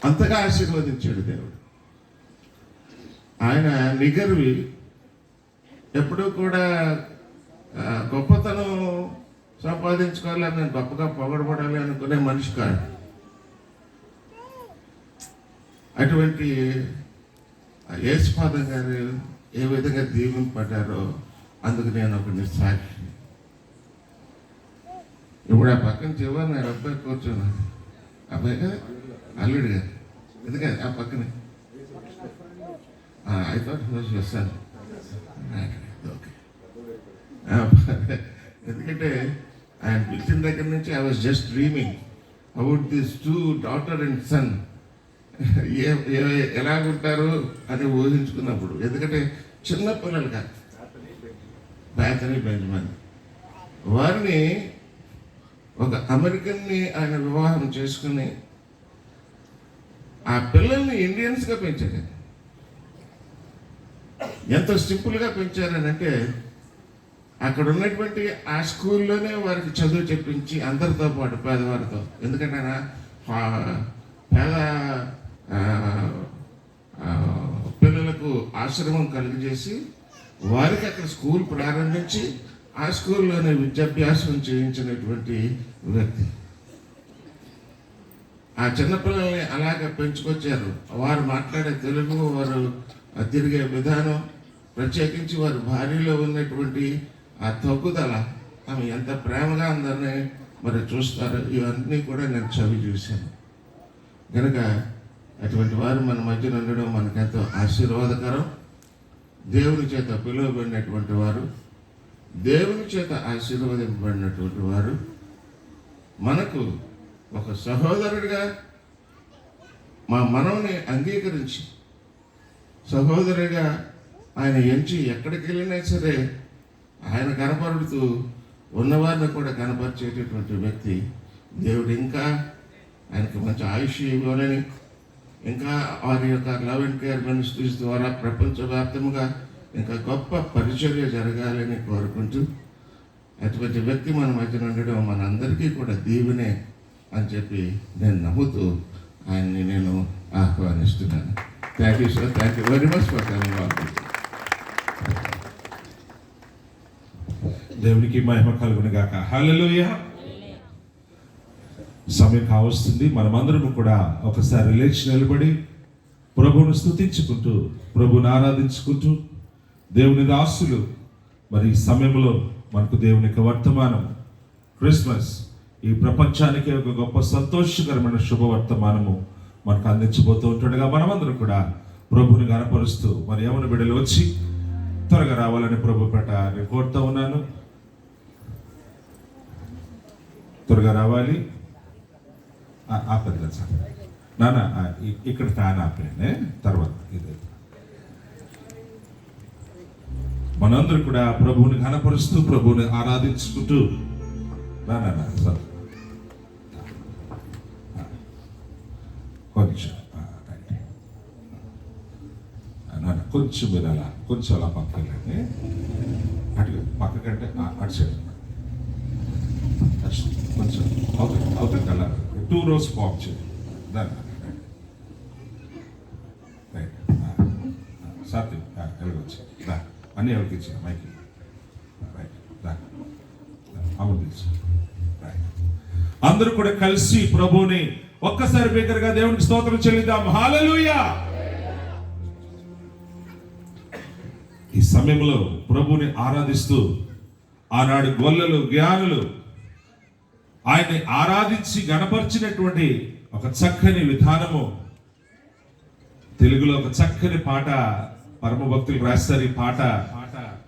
అంతగా ఆశీర్వదించాడు దేవుడు. ఆయన నిగర్వి ఎప్పుడూ కూడా గొప్పతనం సంపాదించుకోవాలని, నేను గొప్పగా పొగడబడాలి అనుకునే మనిషి కాదు. అటువంటి యేసుపాదం గారు ఏ విధంగా దీవింపడ్డారో అందుకు నేను ఒకటి సాక్షి. ఇప్పుడు ఆ పక్కన చివరి నేను అబ్బాయి కూర్చున్నాను. అబ్బాయి కదా, అల్లుడు గారు, ఎందుకంటే ఆ పక్కనే అయిపోయి వస్తాను. ఓకే, ఎందుకంటే ఆయన పిలిచిన దగ్గర నుంచి I was just dreaming about this 2 daughter and son ఎలాగుంటారు అని ఊహించుకున్నప్పుడు, ఎందుకంటే చిన్న పిల్లలు కాదు, బేతనీ బెంజమిన్ వారిని ఒక అమెరికన్ని ఆయన వివాహం చేసుకుని ఆ పిల్లల్ని ఇండియన్స్గా పెంచారు. ఎంత సింపుల్గా పెంచారనంటే, అక్కడ ఉన్నటువంటి ఆ స్కూల్లోనే వారికి చదువు చెప్పించి అందరితో పాటు పేదవారితో, ఎందుకంటే ఆయన పేద పిల్లలకు ఆశ్రమం కలిగజేసి వారికి అక్కడ స్కూల్ ప్రారంభించి ఆ స్కూల్లోనే విద్యాభ్యాసం చేయించినటువంటి వ్యక్తి. ఆ చిన్నపిల్లల్ని అలాగ పెంచుకొచ్చారు. వారు మాట్లాడే తెలుగు, వారు తిరిగే విధానం, ప్రత్యేకించి వారి భార్యలో ఉన్నటువంటి ఆ తగ్గుదల, ఆమె ఎంత ప్రేమగా అందరినీ మరి చూస్తారు, ఇవన్నీ కూడా నేను చవి చూశాను. కనుక అటువంటి వారు మన మధ్యన ఉండడం మనకెంతో ఆశీర్వాదకరం. దేవుని చేత పిలువబడినటువంటి వారు, దేవుని చేత ఆశీర్వదింపబడినటువంటి వారు మనకు ఒక సహోదరుడిగా మా మనవుని అంగీకరించి సహోదరుడిగా ఆయన ఎంచి ఎక్కడికి వెళ్ళినా సరే ఆయన కనపడుతూ ఉన్నవారిని కూడా కనపరిచేటటువంటి వ్యక్తి. దేవుడు ఇంకా ఆయనకు మంచి ఆయుష్ ఇవ్వాలని, ఇంకా వారి యొక్క లవ్ అండ్ కేర్ మినిస్ట్రీస్ ద్వారా ప్రపంచవ్యాప్తంగా ఇంకా గొప్ప పరిచర్య జరగాలని కోరుకుంటూ, అటువంటి వ్యక్తి మన మధ్యన ఉండడం మనందరికీ కూడా దీవెనే అని చెప్పి నేను నమ్ముతూ ఆయన్ని నేను ఆహ్వానిస్తున్నాను. Thank you sir, thank you very much for coming all. దేవునికి మహిమ కలుగును గాక. హల్లెలూయా. సమయం కావస్తుంది. మనమందరం కూడా ఒకసారి లేచి నిలబడి ప్రభువును స్తుతించుకుంటూ, ప్రభువుని ఆరాధించుకుంటూ, దేవుని దాసులు మరి ఈ సమయంలో మనకు దేవుని యొక్క వర్తమానం, క్రిస్మస్, ఈ ప్రపంచానికి ఒక గొప్ప సంతోషకరమైన శుభవర్తమానము మనకు అందించబోతూ ఉంటుండగా మనమందరం కూడా ప్రభువుని గణపరుస్తూ మరి యవన బిడ్డలు వచ్చి త్వరగా రావాలని ప్రభు పేట నేను కోరుతూ ఉన్నాను. త్వరగా రావాలి. ఆపేది సార్ నాన్న, ఇక్కడ ఫ్యాన్ ఆపేనే తర్వాత ఇది. మనందరూ కూడా ప్రభువుని ఘనపరుస్తూ ప్రభువుని ఆరాధించుకుంటూ నాన్న సార్ కొంచెం నాన్న కొంచెం మీరు అలా కొంచెం అలా పక్కకెళ్ళండి. అటు పక్కకంటే అటు సైడ్ కొంచెం అవుతుంది అలా 2 rows ఫామ్ చేయండి. దాన్ని సార్ వెళ్ళవచ్చు. దా అన్నీ ఎవరికి ఇచ్చిన మైకి రైట్ దా అమలు తీసు. అందరూ కూడా కలిసి ప్రభువుని ఒక్కసారి బిగ్గరగా దేవునికి స్తోత్రం చెల్లిద్దాం. హల్లెలూయా. ఈ సమయంలో ప్రభువుని ఆరాధిస్తూ ఆనాడు గొల్లలు జ్ఞానులు ఆయన్ని ఆరాధించి గణపరిచినటువంటి ఒక చక్కని విధానము, తెలుగులో ఒక చక్కని పాట పరమ భక్తులు రాస్తారు. ఈ పాట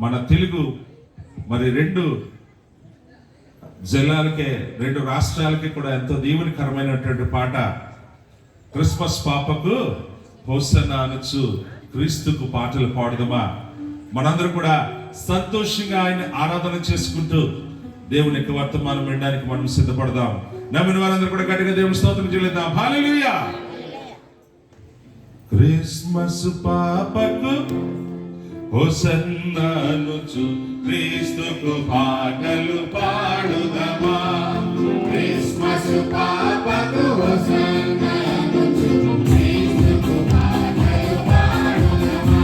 మన తెలుగు మరి 2 జిల్లాలకే 2 రాష్ట్రాలకి కూడా ఎంతో దీవెనకరమైనటువంటి పాట. క్రిస్మస్ పాపకు హోసన్న అనొచ్చు, క్రీస్తుకు పాటలు పాడుదమా. మనందరూ కూడా సంతోషంగా ఆయన ఆరాధన చేసుకుంటూ దేవుని యొక్క వర్తమానం వినడానికి మనం సిద్ధపడదాం. నమ్మిన వారందరూ కూడా గట్టిగా దేవుని స్తోత్రం చెల్లిద్దాం. హల్లెలూయా. క్రిస్మస్ పాపకు హోసన్న అనుచు, క్రీస్తుకు పాటలు పాడుదమా. క్రిస్మస్ పాపకు హోసన్న అనుచు, క్రీస్తుకు పాటలు పాడుదమా.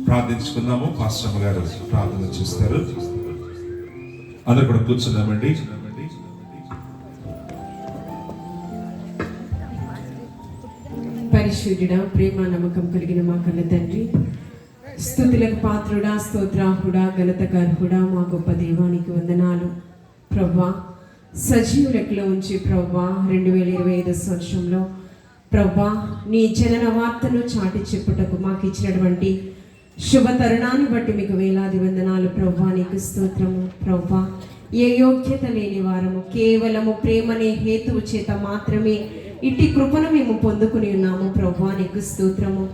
ప్రార్థించుకుందాము. పాస్టర్ గారు ప్రార్థన చేస్తారు. అందరు కూడా కూర్చున్నామండి. పరిశుద్ధుడా, ప్రేమ నమ్మకం కలిగిన మా కన్న తండ్రి, స్తుతులకు పాత్రుడా, స్తోత్రార్హుడా, ఘనతకర్హుడా, మా గొప్ప దేవానికి వందనాలు. ప్రభా, సజీవ లెక్కలో ఉంచి ప్రభా 2025 సంవత్సరంలో ప్రభా నీ జనన వార్తను చాటి చెప్పుటకు మాకు ఇచ్చినటువంటి శుభ తరుణాన్ని బట్టి మీకు వేలాది వందనాలు ప్రభా. నీకు స్తోత్రము ప్రభా. ఏ యోగ్యత లేని వారము, కేవలము ప్రేమనే హేతువు చేత మాత్రమే ఇట్టి కృపను మేము పొందుకుని ఉన్నాము ప్రభా. నీకు స్తోత్రము.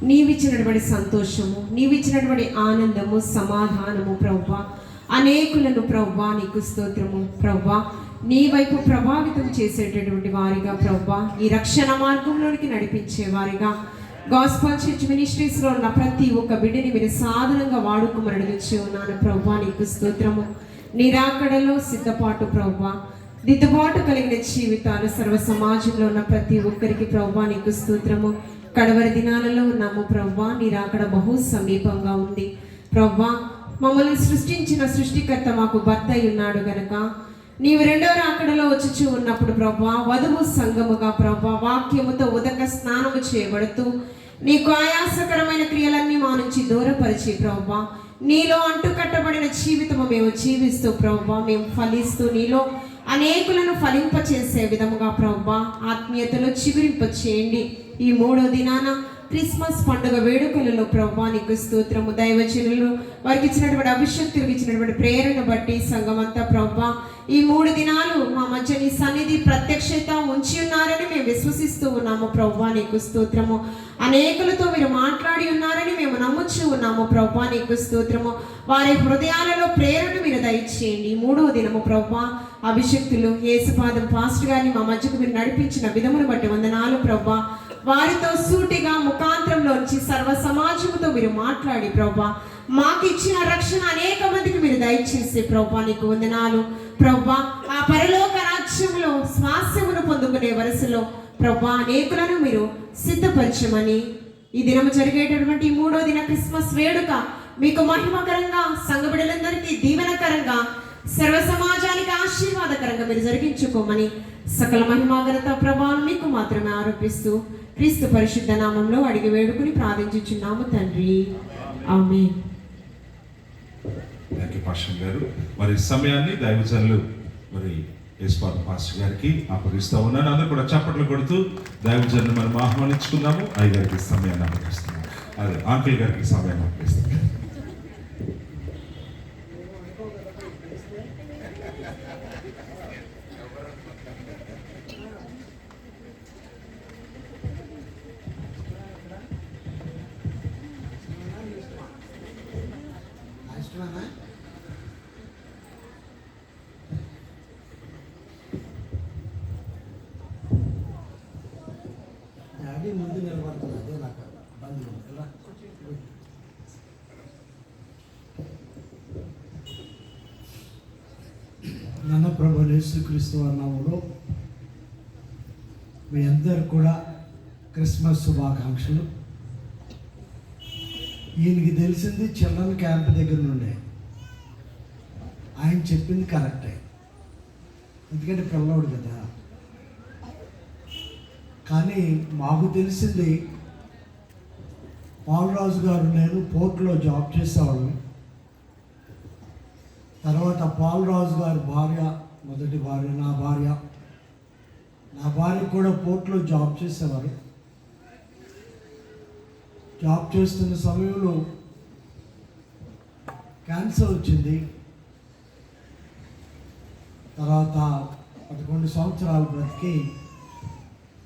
నీవిచ్చినటువంటి సంతోషము, నీవిచ్చినటువంటి ఆనందము, సమాధానము ప్రభా అనేకులను ప్రభా నీకు స్తోత్రము ప్రభా నీ వైపు ప్రభావితం చేసేటటువంటి వారిగా ప్రభా, ఈ రక్షణ మార్గంలోనికి నడిపించే వారిగా గాస్పల్ చర్చ్ మినిస్ట్రీస్లో ఉన్న ప్రతి ఒక్క బిడ్డని మీరు సాధనంగా వాడుకోమని అడుగుచూ ఉన్నాను ప్రభా. నీకు స్తోత్రము. నీ రాకడలో సిద్ధపాటు ప్రభా, దిద్దుబాటు కలిగిన జీవితాలు సర్వ సమాజంలో ఉన్న ప్రతి ఒక్కరికి ప్రభా నీకు స్తోత్రము. కడవరి దినాలలో ఉన్నాము ప్రభా. నీ రాకడ బహు సమీపంగా ఉంది ప్రభా. మమ్మల్ని సృష్టించిన సృష్టికర్త మాకు భర్త అయి ఉన్నాడు గనక నీవు రెండో రాకడలో వచ్చి ఉన్నప్పుడు ప్రభా, వధువు సంగముగా ప్రభా వాక్యముతో ఉదక స్నానము చేయబడుతూ నీకు ఆయాసకరమైన క్రియలన్నీ మా నుంచి దూరపరిచి ప్రభా నీలో అంటుకట్టబడిన జీవితము మేము జీవిస్తూ ప్రభా మేము ఫలిస్తూ నీలో అనేకులను ఫలింపచేసే విధముగా ప్రభా ఆత్మీయతలో చిగురింప చేయండి. ఈ 3వ దినాన క్రిస్మస్ పండుగ వేడుకలలో ప్రభా నీకు స్తోత్రము. దైవజనులు వారికి ఇచ్చినటువంటి అభిషక్తులకు ఇచ్చినటువంటి ప్రేరణ బట్టి సంఘమంతా ప్రభా ఈ 3 దినాలు మా మధ్య నీ సన్నిధి ప్రత్యక్షత ఉంచి ఉన్నారని మేము విశ్వసిస్తూ ఉన్నాము ప్రభా. నీకు స్తోత్రము. అనేకులతో మీరు మాట్లాడి ఉన్నారని మేము నమ్ముచూ ఉన్నాము ప్రభా. నీకు స్తోత్రము. వారి హృదయాలలో ప్రేరణ మీరు దయచేయండి. 3వ దినము ప్రభా అభిషక్తులు యేసుపాదం పాస్టర్ గారిని మా మధ్యకు మీరు నడిపించిన విధమును బట్టి వందనాలు ప్రభా. వారితో సూటిగా ముఖాంతరంలో వచ్చి సర్వ సమాజముతో మీరు మాట్లాడి ప్రభా మాకు ఇచ్చిన రక్షణ అనేక మందికి మీరు దయచేసి ప్రభా నీకు వందనాలు ప్రభా. ఆ పరలోక రాజ్యంలో స్వాస్యమును పొందుకునే వరుసలో ప్రభా అనేకులను మీరు సిద్ధపరచమని ఈ దినము జరిగేటటువంటి 3వ దిన క్రిస్మస్ వేడుక మీకు మహిమకరంగా, సంఘ బిడ్డలందరికీ దీవెనకరంగా, సర్వ సమాజానికి ఆశీర్వాదకరంగా మీరు జరిగించుకోమని సకల మహిమాగనత ప్రభావం మీకు మాత్రమే ఆరోపిస్తూ క్రీస్తు పరిశుద్ధ నామంలో అడిగి వేడుకుని ప్రార్థించుచున్నాము తండ్రి, ఆమేన్. పాస్టర్ గారు మరి సమయాన్ని దైవజనులు మరి యేసుపాదం పాస్టర్ గారికి అప్పగిస్తూ ఉన్నాను. అందరూ కూడా చప్పట్లు కొడుతూ దైవజనులు మనం ఆహ్వానించుకున్నాము. అయ్యగారికి సమయాన్ని అప్పగిస్తున్నాము. అదే అంకుల్ గారికి సమయాన్ని అప్పగిస్తున్నాము. డాడీ ముందు నిలబడుతుంది, అదే నాకు బంధు ఎలా నన్న ప్రభు యేసుక్రీస్తు వారి నామములో మీ అందరు కూడా క్రిస్మస్ శుభాకాంక్షలు. ఈయనకి తెలిసింది చిల్డ్రన్ క్యాంప్ దగ్గర నుండే. ఆయన చెప్పింది కరెక్టే, ఎందుకంటే పిల్లవాడు కదా. కానీ మాకు తెలిసింది పాలరాజు గారు నేను పోర్టులో జాబ్ చేసేవాళ్ళం. తర్వాత పాలరాజు గారి భార్య, మొదటి భార్య నా భార్య కూడా పోర్టులో జాబ్ చేసేవారు. జాబ్ చేస్తున్న సమయంలో క్యాన్సర్ వచ్చింది. తర్వాత 11 సంవత్సరాలు బ్రతికి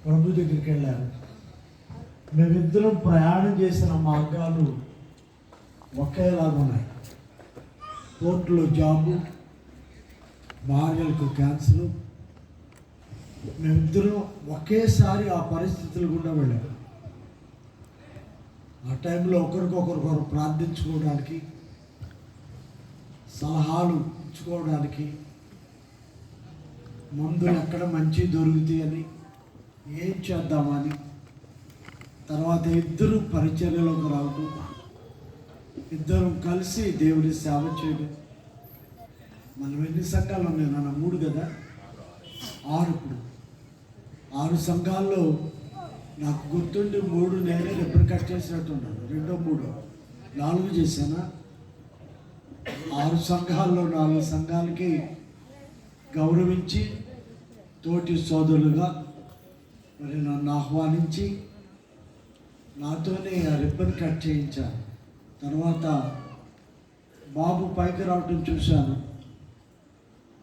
ప్రభు దగ్గరికి వెళ్ళారు. మేమిద్దరం ప్రయాణం చేసిన మార్గాలు ఒకేలాగా ఉన్నాయి. కోర్టులో జాబు, భార్యలకు క్యాన్సరు. మేమిద్దరం ఒకేసారి ఆ పరిస్థితులు గుండా వెళ్ళాము. ఆ టైంలో ఒకరికొకరు ప్రార్థించుకోవడానికి, సలహాలు ఇచ్చుకోవడానికి, మందులు ఎక్కడ మంచి దొరుకుతాయని, ఏం చేద్దామని, తర్వాత ఇద్దరు పరిచర్యలోకి రావడం, ఇద్దరం కలిసి దేవుడి సేవ చేయడం. మనం ఎన్ని సంఘాలు ఉన్నాయి నాన్న? 3 కదా, 6. ఇప్పుడు 6 సంఘాల్లో నాకు గుర్తుండి 3 నేనే రిబ్బన్ కట్ చేసినట్టున్నాను. 2 3 4 చేశానా? 6 సంఘాల్లో 4 సంఘాలకి గౌరవించి తోటి సోదరులుగా మరి నన్ను ఆహ్వానించి నాతోనే ఆ రిబ్బన్ కట్ చేయించాను. తర్వాత బాబు పైకి రావటం చూశాను.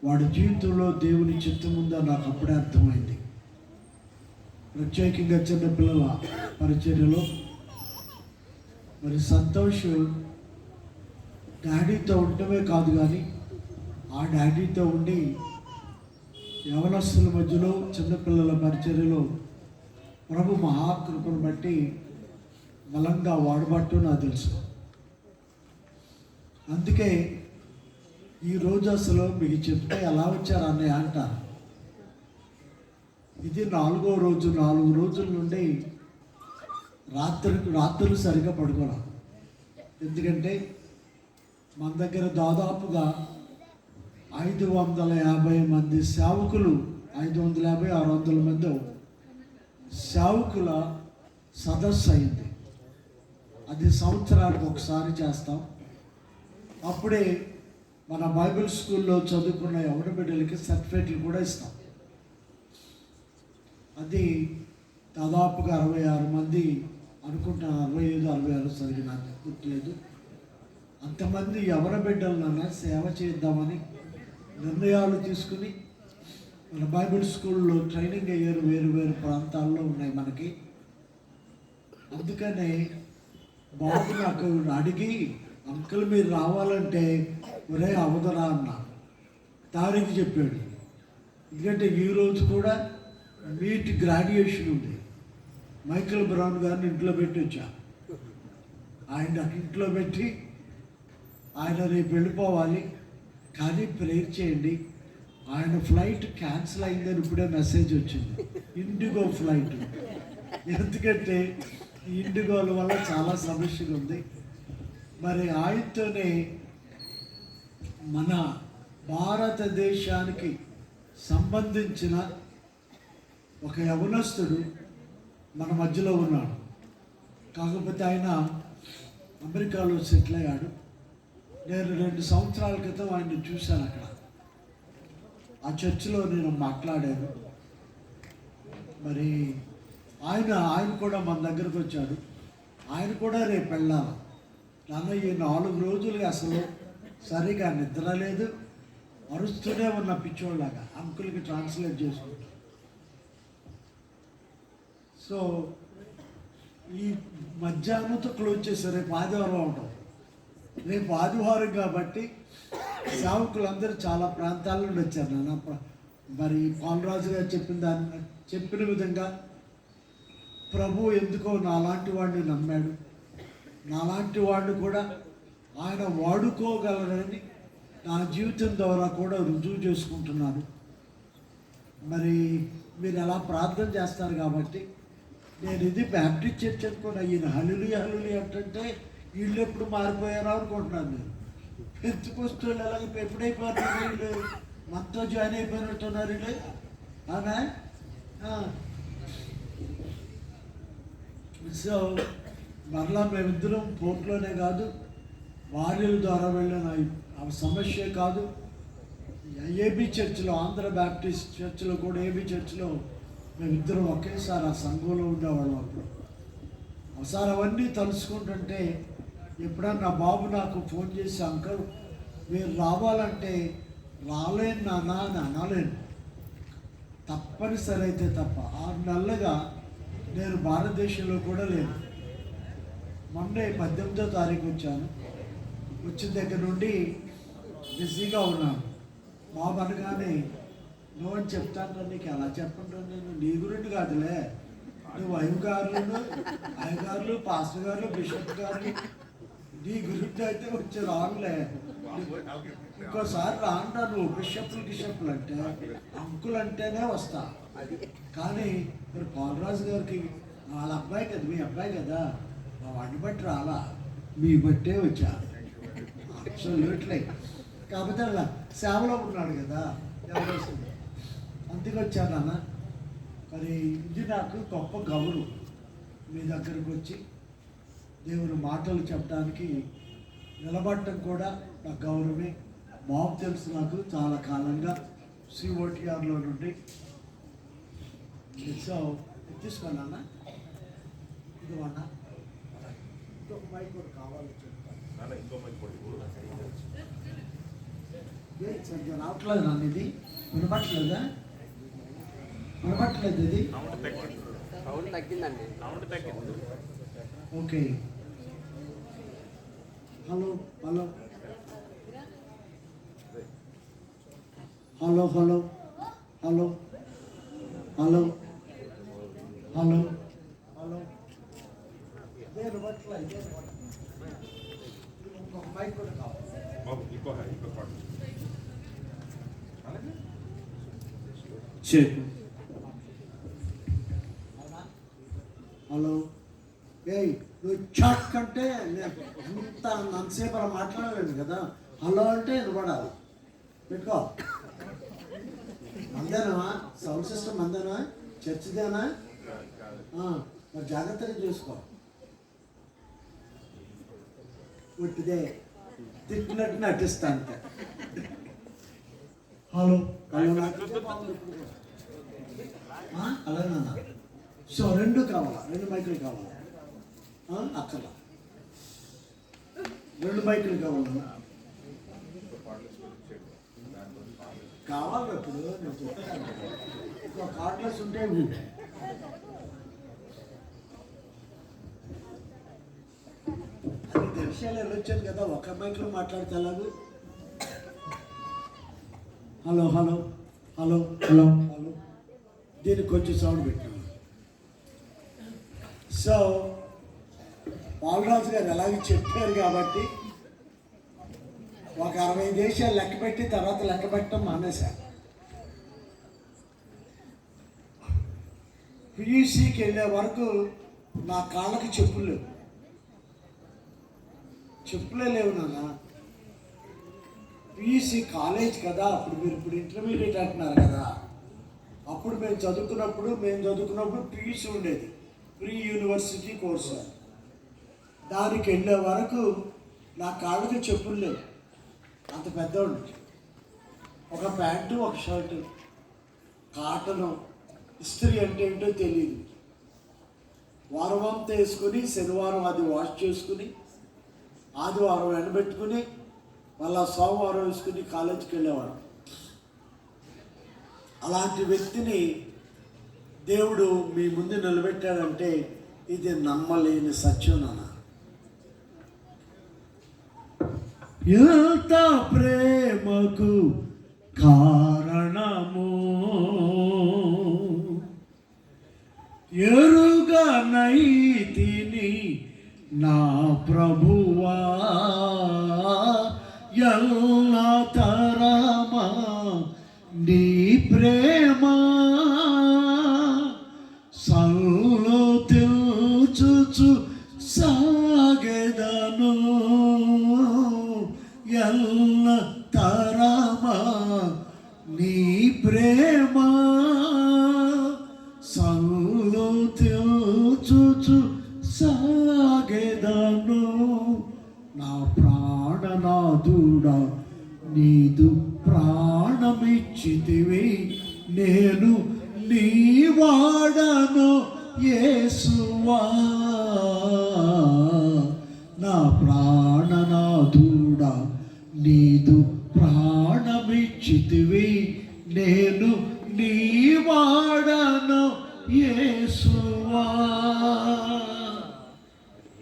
వాడి జీవితంలో దేవుని చిత్తం ఉందో నాకు అప్పుడే అర్థమైంది. ప్రత్యేకంగా చిన్నపిల్లల పరిచర్యలో మరి సంతోష్ డాడీతో ఉండటమే కాదు, కానీ ఆ డాడీతో ఉండి యవనస్తుల మధ్యలో చిన్నపిల్లల పరిచర్యలో ప్రభు మహాకృపను బట్టి బలంగా వాడబట్టు నాకు తెలుసు. అందుకే ఈరోజు అసలు మీకు చెప్తే ఎలా వచ్చారు అన్నయ్య అంటారు. ఇది 4వ రోజు. 4 రోజుల నుండి రాత్రులు సరిగా పడుకోవాలి. ఎందుకంటే మన దగ్గర దాదాపుగా 550 మంది సేవకులు, 550-600 మంది సేవకుల సదస్సు అయింది. అది సంవత్సరానికి ఒకసారి చేస్తాం. అప్పుడే మన బైబిల్ స్కూల్లో చదువుకున్న ఎవరి బిడ్డలకి సర్టిఫికేట్లు కూడా ఇస్తాం. అది దాదాపుగా 66 మంది అనుకుంటున్నాను, 65-66 సరిగ్గా నాకు గుర్తులేదు. అంతమంది ఎవరి బిడ్డలనన్నా సేవ చేద్దామని నిర్ణయాలు తీసుకుని మన బైబిల్ స్కూల్లో ట్రైనింగ్ అయ్యారు. వేరు ప్రాంతాల్లో ఉన్నాయి మనకి. అందుకనే బాబు నాకు అడిగి, అంకుల్ మీరు రావాలంటే ఒరే అవదరా అన్న తారీఖు చెప్పాడు. ఎందుకంటే ఈరోజు కూడా మీట్ గ్రాడ్యుయేషన్ ఉంది. మైకేల్ బ్రౌన్ గారిని ఇంట్లో పెట్టి వచ్చా. ఆయన ఇంట్లో పెట్టి ఆయన రేపు వెళ్ళిపోవాలి, కానీ ప్రేయర్ చేయండి. ఆయన ఫ్లైట్ క్యాన్సిల్ అయిందని ఇప్పుడే మెసేజ్ వచ్చింది, ఇండిగో ఫ్లైట్. ఎందుకంటే ఇండిగోల వల్ల చాలా సమస్యలు ఉంది. మరి ఆయనతోనే మన భారతదేశానికి సంబంధించిన ఒక యవనస్తుడు మన మధ్యలో ఉన్నాడు. కాకపోతే ఆయన అమెరికాలో సెటిల్ అయ్యాడు. నేను 2 సంవత్సరాల క్రితం ఆయన్ని చూశాను అక్కడ. ఆ చర్చిలో నేను మాట్లాడాను. మరి ఆయన కూడా మన దగ్గరకు వచ్చాడు. ఆయన కూడా రేపు వెళ్ళాలి. నాన్న ఈ 4 రోజులుగా అసలు సరిగా నిద్ర లేదు, అరుస్తూనే ఉన్న పిచ్చోళ్ళలాగా అంకుల్కి ట్రాన్స్లేట్ చేసుకుంటా. సో ఈ మధ్యాహ్నంతో క్లోజ్ చేశారు. రేపు ఆదివారం ఉంటాం. రేపు ఆదివారం కాబట్టి సేవకులందరూ చాలా ప్రాంతాల నుండి వచ్చారు. నాన్న మరి పాలరాజు గారు చెప్పిన విధంగా ప్రభు ఎందుకో నాలాంటి వాడిని నమ్మాడు. నాలాంటి వాడిని కూడా ఆయన వాడుకోగలరని నా జీవితం ద్వారా కూడా రుజువు చేసుకుంటున్నాను. మరి మీరు ఎలా ప్రార్థన చేస్తారు కాబట్టి నేను ఇది బ్యాప్టిస్ట్ చర్చ్ అనుకున్నా. ఈయన హల్లేలూయా అంటే వీళ్ళు ఎప్పుడు మారిపోయారో అనుకుంటున్నాను నేను. పెంచుకొస్తూళ్ళు అలాగే ఎప్పుడైపోతున్నారు వీళ్ళు, మనతో జాయిన్ అయిపోయినట్టున్నారు వీళ్ళు. అవునా? సో మరలా మేమిద్దరం పోర్ట్లోనే కాదు, భార్యల ద్వారా వెళ్ళిన సమస్య కాదు. ఏబీ చర్చిలో, ఆంధ్ర బ్యాప్టిస్ట్ చర్చిలో కూడా ఏబీ చర్చిలో మేమిద్దరం ఒకేసారి ఆ సంఘంలో ఉండేవాళ్ళం. అప్పుడు ఒకసారి అవన్నీ తలుసుకుంటుంటే ఎప్పుడన్నా బాబు నాకు ఫోన్ చేసి, అంకుల్ మీరు రావాలంటే రాలేను నాన్న అని అనలేను. తప్పనిసరి అయితే తప్ప 6 నెలలుగా నేను భారతదేశంలో కూడా లేను. మొన్నే 18వ తారీఖు వచ్చాను. వచ్చిన దగ్గర నుండి బిజీగా ఉన్నాను. బాబు అనగానే నువ్వని చెప్తాను, నీకు ఎలా చెప్పండి, నేను నీ గురించి కాదులే, నువ్వు అయ్యగారులు పాస్టర్ గారు బిషప్ గారు నీ గురించి అయితే వచ్చి రానులే, ఇంకోసారి రానురా, నువ్వు బిషప్లు అంటే అంకుల్ అంటేనే వస్తా. కానీ మరి పాలరాజు గారికి వాళ్ళ అబ్బాయి కదా, మీ అబ్బాయి కదా, వాడిని బట్టి రాలా, మీ బట్టే వచ్చా. అబ్సల్యూట్లీ. కాకపోతే అలా సేవలో ఉన్నాడు కదా, ఎవరు అందుకు వచ్చాను అన్న. మరి ఇది నాకు గొప్ప గౌరవం. మీ దగ్గరకు వచ్చి దేవుని మాటలు చెప్పడానికి నిలబడటం కూడా నాకు గౌరవమే. బాబు తెలుసు నాకు చాలా కాలంగా సిఓటిఆర్లో నుండి. సో తీసుకున్నానా ఇది అన్నా ఇంకొక మైక్ కూడా కావాలి సరిగ్గా రావట్లేదు నన్ను, ఇది వినపట్లేదా? వినపట్లేదు ఇది. Okay. Hello hello hello hello hello hello hello hello నేను పట్ల ఇంకొక మైక్ కూడా కావాలి. చెప్పు. హలో ఏయ్ నువ్వు చాట్ కంటే అంత అంతసేపు అలా మాట్లాడలేదు కదా. హలో అంటే వినపడాలి. పెట్టుకో. అందేనా సౌండ్ సిస్టమ్? అందేనా? చర్చిదేనా? మరి జాగ్రత్తగా చూసుకో. పుట్టిదే తిట్టినట్టు నటిస్తా అంతే. Hello hello అలాగేనా? సో రెండు కావాలా? రెండు మైకులు కావాలా? అక్కడ రెండు మైకులు కావాలా? కావాలి. ఇప్పుడు నేను చెప్తాను, ఒక కార్డ్లెస్ ఉంటే అది దర్శనాలు వెళ్ళొచ్చాను కదా, ఒక మైక్లో మాట్లాడితే ఎలాగూ. Hello hello hello hello hello దీనికి కొంచెం సౌండ్ పెట్టాను. సో బాలరాజు గారు ఎలాగ చెప్పారు కాబట్టి ఒక 60 దేశాలు లెక్క పెట్టి తర్వాత లెక్క పెట్టడం మానేశారు. పియూసీకి వెళ్ళే వరకు నా కాళ్ళకి చెప్పులే లేవు నాన్న. పియూసీ కాలేజ్ కదా, అప్పుడు మీరు ఇప్పుడు ఇంటర్మీడియట్ అంటున్నారు కదా. అప్పుడు మేము చదువుకున్నప్పుడు పియూసీ ఉండేది, ప్రీ యూనివర్సిటీ కోర్సు. దానికి వెళ్ళే వరకు నా కాళ్ళకి చెప్పులు లేవు, అంత పెద్దవాడు. ఒక ప్యాంటు ఒక షర్టు, కాటను, ఇస్త్రీ అంటే ఏంటో తెలియదు. వారం అంతా వేసుకుని శనివారం అది వాష్ చేసుకుని ఆదివారం ఎండబెట్టుకుని మళ్ళా సోమవారం వేసుకుని కాలేజీకి వెళ్ళేవాడు. అలాంటి వ్యక్తిని దేవుడు మీ ముందు నిలబెట్టాడంటే ఇది నమ్మలేని సత్యం నాన్న. ఎంత ప్రేమకు కారణము ఎరుగనైతిని నా ప్రభువా, ఎల్లా తరమా నీ ప్రేమ సల్లు తెలుచుచు సాగెదను, ఎల్ల తరమా నీ ప్రేమ సల్లు తెలుచుచు సాగెదను. నా ప్రాణనాథుడా నీదు ప్రాణమిచ్చితివి, నేను నీ వాడను యేసువా. నా ప్రాణనాథుడా నీదు ప్రాణమిచ్చితివి, నేను నీ వాడను యేసువా.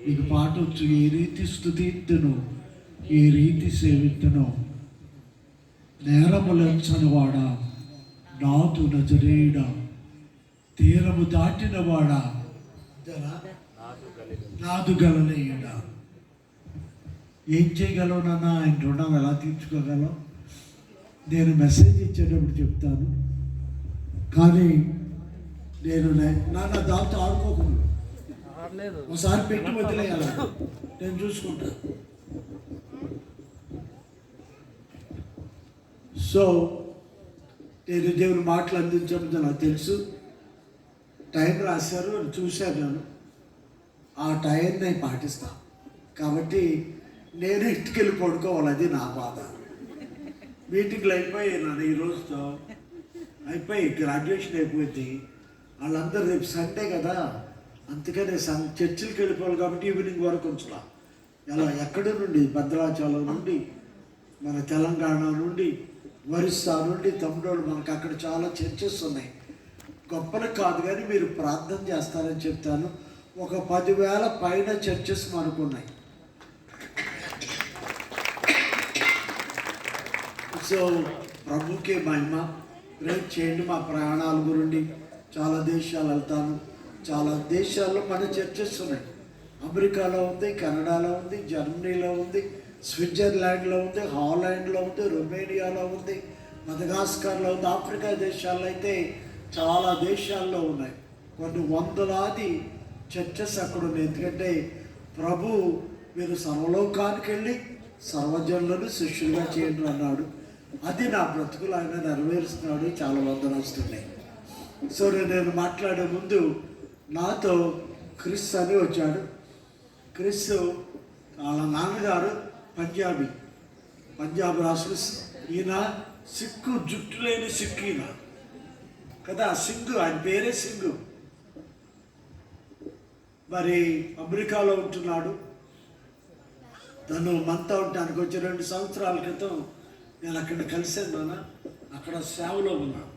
నీకు పాట వచ్చు, ఏ రీతి స్తుతింతును ఏ రీతి సేవింతును. నేరములంచని వాడా నాతు నజరేయుడా, తీరము దాటిన వాడా నాదు గలలేయుడా. ఏం చేయగలవు నాన్న? ఆయన రుణం ఎలా తీర్చుకోగలవు? నేను మెసేజ్ ఇచ్చేటప్పుడు చెప్తాను, కానీ నేను నాన్న దాంతో ఆడుకోకుండా ఒకసారి పెట్టి వదిలేయాలి, నేను చూసుకుంటా. సో నేను దేవుని మాటలు అందించడం నాకు తెలుసు. టైం రాశారు, చూశాను నేను. ఆ టైం నేను పాటిస్తాను. కాబట్టి నేను ఇంటికి వెళ్ళి పడుకోవాలి, అది నా బాధ. మీటింగ్లు అయిపోయి నన్ను ఈ రోజుతో అయిపోయి గ్రాడ్యుయేషన్ అయిపోయింది. వాళ్ళందరూ రేపు సండే కదా, అందుకనే చర్చిలకు వెళ్ళిపోవాలి కాబట్టి ఈవినింగ్ వరకు ఉంచుతా. ఎలా ఎక్కడి నుండి భద్రాచలం నుండి, మన తెలంగాణ నుండి, ఒరిస్సా నుండి, తమిళనాడు, మనకు అక్కడ చాలా చర్చెస్ ఉన్నాయి. గొప్పలు కాదు కానీ మీరు ప్రార్థన చేస్తారని చెప్తాను. ఒక 10,000 పైన చర్చెస్ మనకు ఉన్నాయి. సో ప్రభుకే మహిమ. ప్రేర్ చేయండి. మా ప్రయాణాల గురించి చాలా దేశాలు వెళ్తాను. చాలా దేశాల్లో మన చర్చెస్ ఉన్నాయి. అమెరికాలో ఉంది, కెనడాలో ఉంది, జర్మనీలో ఉంది, స్విట్జర్లాండ్లో ఉంది, హాలాండ్లో ఉంది, రొమేనియాలో ఉంది, మదగాస్కర్లో ఉంది. ఆఫ్రికా దేశాల్లో అయితే చాలా దేశాల్లో ఉన్నాయి. కొన్ని వందలాది చర్చెస్ అక్కడ ఉన్నాయి. ఎందుకంటే ప్రభు మీరు సర్వలోకానికి వెళ్ళి సర్వజనులను శిష్యులుగా చేయండి అన్నాడు. అది నా బ్రతుకులు ఆయన నెరవేరుస్తున్నాడు. చాలా వందలు వస్తున్నాయి. సో నేను మాట్లాడే ముందు నాతో క్రిస్ అని వచ్చాడు. క్రిస్ వాళ్ళ నాన్నగారు పంజాబ్ రాష్ట్ర. ఈయన సిక్కు, జుట్టు లేని సిక్కు ఈయన కదా, సింగు, ఆయన పేరే సింగు. మరి అమెరికాలో ఉంటున్నాడు. తను మనతో ఉండడానికి వచ్చి 2 సంవత్సరాల క్రితం నేను అక్కడ కలిసాను. నాన్న అక్కడ సేవలో ఉన్నారు.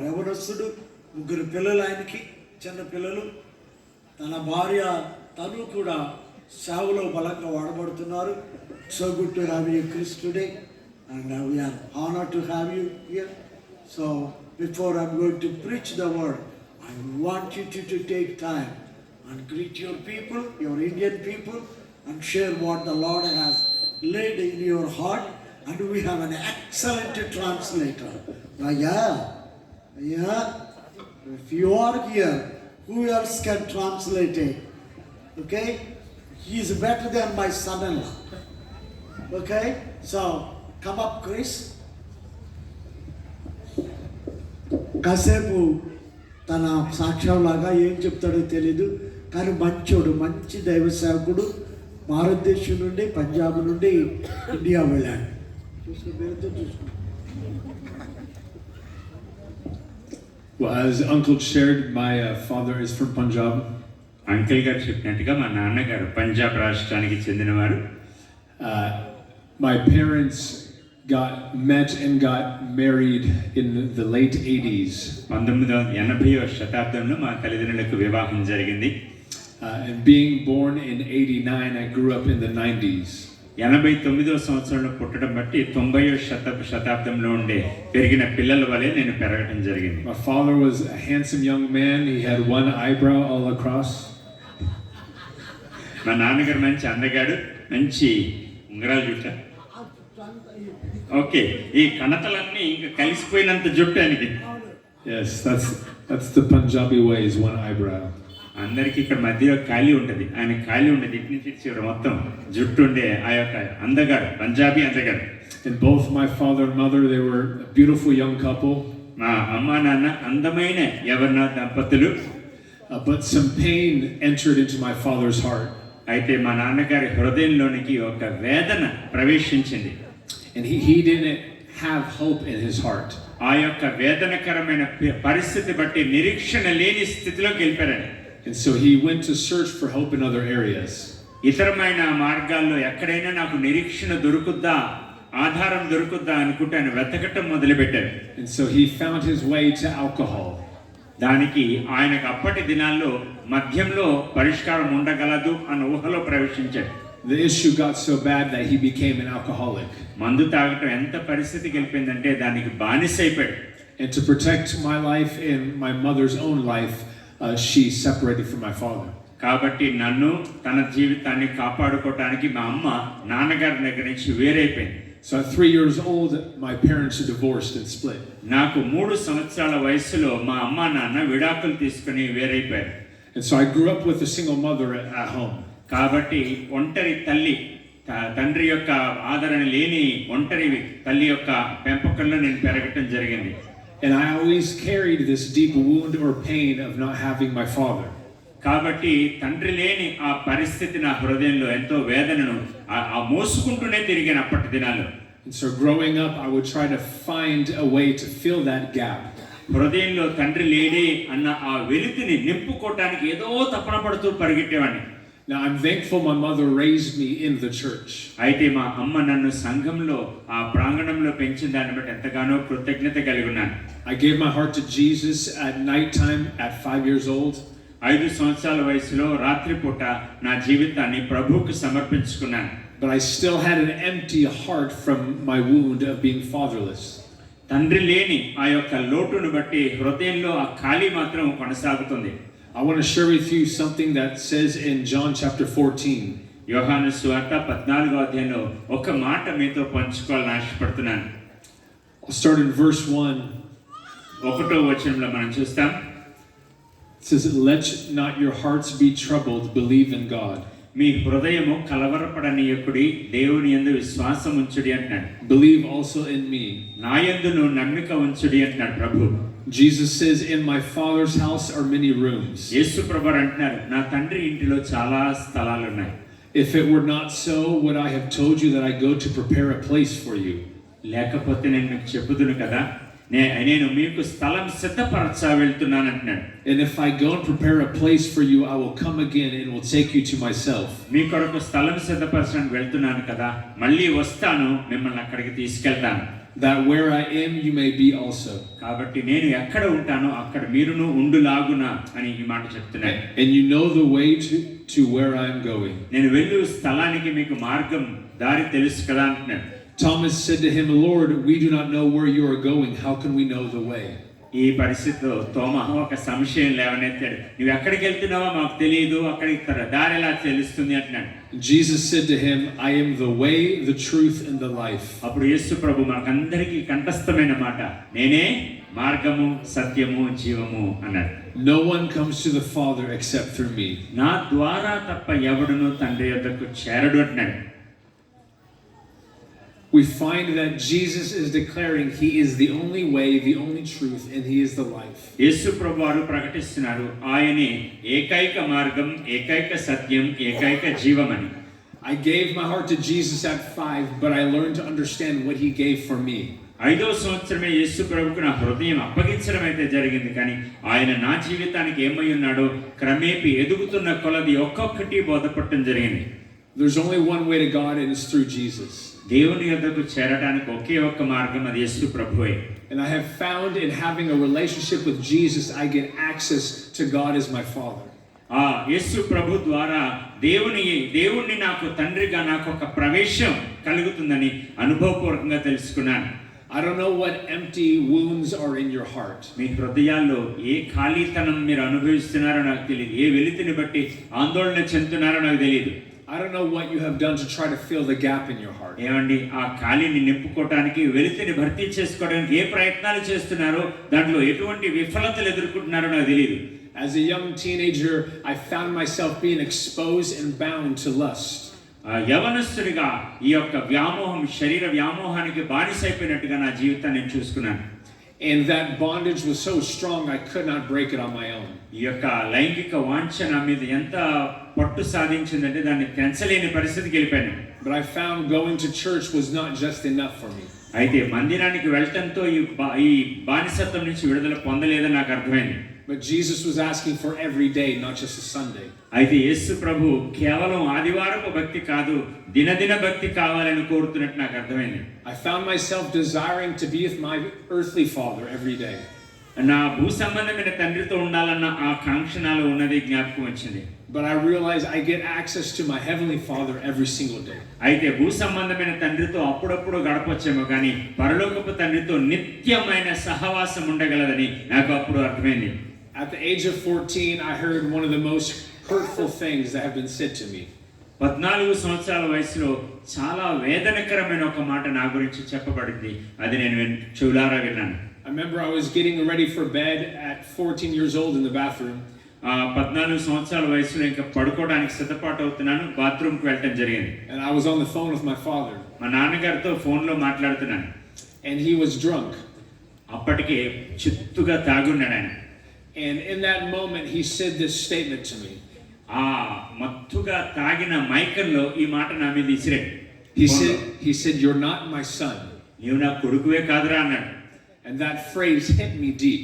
యవనస్తుడు, 3 పిల్లలు ఆయనకి, చిన్న పిల్లలు. తన భార్య తను కూడా సేవలో బలంగా వాడబడుతున్నారు. So good to have you Chris today and we're honour to have you here. So before I'm going to preach the word, I want you to take time and greet your people, your Indian people, and share what the Lord has laid in your heart. And we have an excellent translator. Yeah. If you are here, who else can translate it? Okay? He is better than my son-in-law. Okay? So, come up, Chris. కాసేపు తన సాక్ష్యంలాగా ఏం చెప్తాడో తెలీదు, కానీ మంచి దైవ సేవకుడు. భారతదేశం నుండి, పంజాబ్ నుండి ఇండియా వెళ్ళాడు. Well, as Uncle shared, my father is from Punjab. Uncle గారు చెప్పినట్టుగా మా నాన్నగారు పంజాబ్ రాష్ట్రానికి చెందినవారు. My parents met and got married in the late 80s. 1980వ శతాబ్దంలో మా తల్లిదండ్రులకు వివాహం జరిగింది. And being born in 89, I grew up in the 90s. 89వ సంవత్సరంలో పుట్టడం బట్టి 90వ శతాబ్దంలో ఉండే పెరిగిన పిల్లల వలె నేను పెరగడం జరిగింది. My father was a handsome young man. He had one eyebrow all across. మా నాన్నగారు మంచి అందగాడు, మంచి ఉంగరాల జుట్ట. ఓకే, ఈ కణతలన్నీ ఇంకా కలిసిపోయినంత జుట్టు ఆయనకి. Yes, that's the Punjabi way, is one eyebrow. అందరికి ఇక్కడ మధ్యలో ఖాళీ ఉంటుంది, ఆయన ఖాళీ ఉండదు. ఇటు నుంచి చివరి మొత్తం జుట్టు ఉండే ఆ యొక్క అందగాడు, పంజాబీ అందగాడు. And both my father and mother, they were a beautiful young couple. మా అమ్మ నాన్న అందమైన యవ్వన దంపతులు. But some pain entered into my father's heart. అయితే మా నాన్నగారి హృదయంలోనికి ఒక వేదన ప్రవేశించింది. And he didn't have hope in his heart. ఆ యొక్క వేదనకరమైన పరిస్థితి బట్టి నిరీక్షణ లేని స్థితిలోకి వెళ్ళిపోయాడు. And so he went to search for hope in other areas. ఇతరమైన మార్గాల్లో ఎక్కడైనా నాకు నిరీక్షణ దొరుకుద్దా, ఆధారం దొరుకుద్దా అనుకుంటే ఆయన వెతకటం మొదలుపెట్టాడు. And so he found his way to alcohol. దానికి ఆయనకు అప్పటి దినాల్లో మద్యంలో పరిష్కారం ఉండగలదు అన్న ఊహలో ప్రవేశించాడు. The issue got so bad that he became an alcoholic. మందు తాగటం ఎంత పరిస్థితికి వెళ్ళిపోయిందంటే దానికి బానిసైపోయాడు. And to protect my life and my mother's own life, she separated from my father. కాబట్టి నన్ను, తన జీవితాన్ని కాపాడుకోవటానికి మా అమ్మ నాన్నగారి దగ్గర నుంచి వేరైపోయింది. So at 3 years old, my parents divorced and split. నాకు 3 సంవత్సరాల వయసులో మా అమ్మ నాన్న విడాకులు తీసుకుని వేరైపోయారు. And so I grew up with a single mother at home. కాబట్టి ఒంటరి తల్లి, తండ్రి యొక్క ఆదరణ లేని ఒంటరి తల్లి యొక్క పెంపకంలో నేను పెరగటం జరిగింది. And I always carried this deep wound or pain of not having my father. కాబట్టి తండ్రి లేని ఆ పరిస్థితి నా హృదయంలో ఎంతో వేదనను ఆ మోసుకుంటూనే తిరిగాను అప్పటి దినాల్లో. And so growing up, I would try to find a way to fill that gap. హృదయంలో తండ్రి లేడే అన్న ఆ వెలితిని నింపుకోవటానికి ఏదో తపన పడుతూ పరిగెట్టేవాడిని. Now I'm thankful my mother raised me in the church. అయితే మా అమ్మ నన్ను సంఘంలో ఆ ప్రాంగణంలో పెంచిన దాన్ని బట్టి ఎంతగానో కృతజ్ఞత కలిగి ఉన్నాను. I gave my heart to Jesus at nighttime at 5 years old. 5 సంవత్సరాల వయసులో రాత్రిపూట నా జీవితాన్ని ప్రభువుకు సమర్పించుకున్నాను. But I still had an empty heart from my wound of being fatherless. తండ్రి లేని ఆ యొక్క లోటును బట్టి హృదయంలో ఆ ఖాళీ మాత్రం కొనసాగుతుంది. I want to share with you something that says in John chapter 14. యోహాను సువార్త 14వ అధ్యాయంలో ఒక మాట మీతో పంచుకోవాలని ఆశపడుతున్నాను. I'll start in verse 1. 1వ వచనంలో మనం చూస్తాం. It says, "Let not your hearts be troubled, believe in God. మీ హృదయము కలవరపడనీయకుడి, దేవుని యందు విశ్వాసం ఉంచుడి అంటున్నాడు. Believe also in me." నా యందును నమ్మిక ఉంచుడి అంటున్నాడు ప్రభు. Jesus says, "In my Father's house are many rooms. యేసు ప్రభువు అంటున్నారు, నా తండ్రి ఇంటిలో చాలా స్థలాలు ఉన్నాయి. If it were not so, would I have told you that I go to prepare a place for you?" లేకపోతే నేను మీకు చెప్పుదును కదా, నేను మీకు స్థలం సిద్ధపరచ వెళ్తున్నాను అంటున్నాడు. "And if I go and prepare a place for you, I will come again and will take you to myself." మీ కొరకు స్థలం సిద్ధపరచడానికి వెళ్తున్నాను కదా, మళ్ళీ వస్తాను, మిమ్మల్ని అక్కడికి తీసుకెళ్తాను. That where I am, you may be also. కాబట్టి నేను ఎక్కడ ఉంటానో అక్కడ మీరును ఉండులాగున అని ఈ మాట చెప్తున్నాను. And you know the way to where I am going. నేను వెళ్ళు స్థలానికి మీకు మార్గం దారి తెలుసు కదా అంటున్నాడు. Thomas said to him, "Lord, we do not know where you are going. How can we know the way?" ఈ పరిస్థితిలో తోమా ఒక సంశయం లేవనెత్తాడు. నువ్వు ఎక్కడికి వెళ్తున్నావో మాకు తెలియదు, అక్కడికి దారి ఎలా తెలుస్తుంది అంటున్నాడు. Jesus said to him, "I am the way, the truth, and the life." అప్పుడు యేసు ప్రభు మనకందరికీ కంఠస్థమైన మాట, నేనే మార్గము సత్యము జీవము అన్నాడు. "No one comes to the Father except through me." నా ద్వారా తప్ప ఎవడును తండ్రి యొద్దకు చేరడు అంటున్నాడు. We find that Jesus is declaring he is the only way, the only truth, and he is the life. యేసు ప్రభువారు ప్రకటిస్తున్నారు, ఆయనే ఏకైక మార్గం, ఏకైక సత్యం, ఏకైక జీవమని. I gave my heart to Jesus at 5, but I learned to understand what he gave for me. 5వ సంవత్సరమే యేసు ప్రభువుకు నా హృదయం అప్పగించడం అయితే జరిగింది, కానీ ఆయన నా జీవితానికి ఏమై ఉన్నాడో క్రమేపీ ఎదుగుతున్న కొలది ఒక్కొక్కటి బోధపడటం జరిగింది. There's only one way to God, and it's through Jesus. దేవుని యొద్దకు చేరడానికి ఒకే ఒక్క మార్గం, అది యేసు ప్రభువే. And I have found in having a relationship with Jesus, I get access to God as my Father. ఆ యేసు ప్రభు ద్వారా దేవుణ్ణి నాకు తండ్రిగా నాకు ఒక ప్రవేశం కలుగుతుందని అనుభవపూర్వకంగా తెలుసుకున్నాను. I don't know what empty wounds are in your heart. మీ హృదయాల్లో ఏ ఖాళీతనం మీరు అనుభవిస్తున్నారో నాకు తెలియదు, ఏ వెలితిని బట్టి ఆందోళన చెందుతున్నారో నాకు తెలియదు. I don't know what you have done to try to fill the gap in your heart. ఏమండి, ఆ ఖాళీని నింపుకోవటానికి, వెలితిని భర్తీ చేసుకోవడానికి ఏ ప్రయత్నాలు చేస్తున్నారో, దాంట్లో ఎటువంటి విఫలతలు ఎదుర్కొంటున్నారో నాకు తెలియదు. As a young teenager, I found myself being exposed and bound to lust. యవనస్తుడిగా ఈ యొక్క వ్యామోహం, శరీర వ్యామోహానికి బానిసైపోయినట్టుగా నా జీవితాన్ని నేను చూసుకున్నాను. And that bondage was so strong I could not break it on my own. ఈ యొక్క లైంగిక వాంఛ నా మీద ఎంత పట్టు సాధించిందంటే దాన్ని తెంచలేని పరిస్థితికి వెళ్ళిపోయాను. But I found going to church was not just enough for me. అయితే మందిరానికి వెళ్ళటంతో ఈ బానిసత్వం నుంచి విడుదల పొందలేదని నాకు అర్థమైంది. But Jesus was asking for every day, not just a Sunday. అయితే యేసు ప్రభు కేవలం ఆదివారపు భక్తి కాదు, దినదిన భక్తి కావాలని కోరుతున్నట్టు నాకు అర్థమైంది. I found myself desiring to be with my earthly father every day. నా భూ సంబంధమైన తండ్రితో ఉండాలన్న ఆ కాంక్ష నాలో ఉన్నది జ్ఞాపకం వచ్చింది. But I realize I get access to my heavenly Father every single day. అయితే భూ సంబంధమైన తండ్రితో అప్పుడప్పుడు గడపొచ్చేమో కానీ పరలోకపు తండ్రితో నిత్యమైన సహవాసం ఉండగలదని నాకు అప్పుడు అర్థమైంది. At the age of 14, I heard one of the most hurtful things that have been said to me. 14 సంవత్సరాల వయసులో చాలా వేదనకరమైన ఒక మాట నా గురించి చెప్పబడింది. అది నేను చెవులారా విన్నాను. I remember I was getting ready for bed at 14 years old in the bathroom. 14 సంవత్సరాల వయసులో ఇంకా పడుకోవడానికి సిద్ధపాటు అవుతున్నాను, బాత్రూమ్కి వెళ్ళటం జరిగింది. And I was on the phone with my father. మా నాన్నగారితో ఫోన్లో మాట్లాడుతున్నాను. And he was drunk. అప్పటికే చిత్తుగా తాగున్నాడు ఆయన. And in that moment, he said this statement to me. ఆ మత్తుగా తాగిన మైకంలో ఈ మాట నా మీద ఇసిరాడు. He said, "You're not my son." నీవు నా కొడుకువే కాదురా అన్నాడు. And that phrase hit me deep.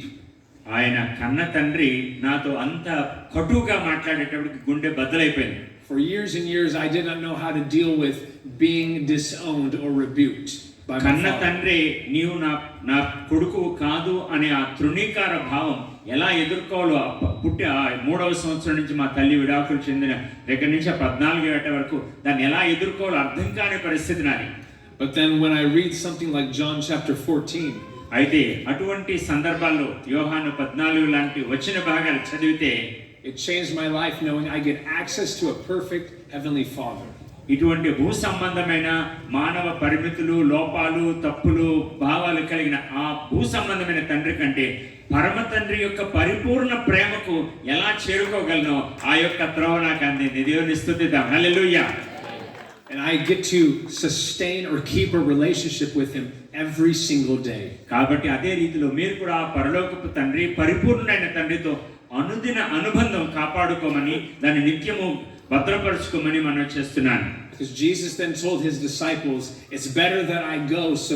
ఆయన కన్న తండ్రి నాతో అంత కటువుగా మాట్లాడేటప్పటికి గుండె బద్దలైపోయింది. For years and years, I did not know how to deal with being disowned or rebuked by my కన్న father. తండ్రి నీవు నా కొడుకు కాదు అనే ఆ తృణీకార భావం ఎలా ఎదుర్కోవాలో పుట్టి ఆ 3వ సంవత్సరం నుంచి మా తల్లి విడాకులు చెందిన దగ్గర నుంచి 14 ఏట వరకు దాన్ని ఎలా ఎదుర్కోవాలో అర్థం కాని పరిస్థితి నాది. But then when I read something like John chapter 14, అయితే అటువంటి సందర్భాల్లో యోహాను 14 లాంటి వచ్చిన భాగాలు చదివితే it changed my life knowing I get access to a perfect heavenly Father. ఇటువంటి భూ సంబంధమైన మానవ పరిమితులు, లోపాలు, తప్పులు, భావాలు కలిగిన ఆ భూ సంబంధమైన తండ్రి కంటే పరమ తండ్రి యొక్క పరిపూర్ణ ప్రేమకు ఎలా చేరుకోగలను ఆ యొక్క త్రోవ నాకు అందింది. దేవుని స్తుతిద్దాం. హల్లెలూయా. And I get to sustain or keep a relationship with him every single day. కాబట్టి అదే రీతిలో మీరు కూడా ఆ పరలోకపు తండ్రి పరిపూర్ణమైన తండ్రితో అనుదిన అనుబంధం కాపాడుకోమని దాన్ని నిత్యము భద్రపరచుకోమని మనం చేస్తున్నాను. Because Jesus then told his disciples, "It's better that I go so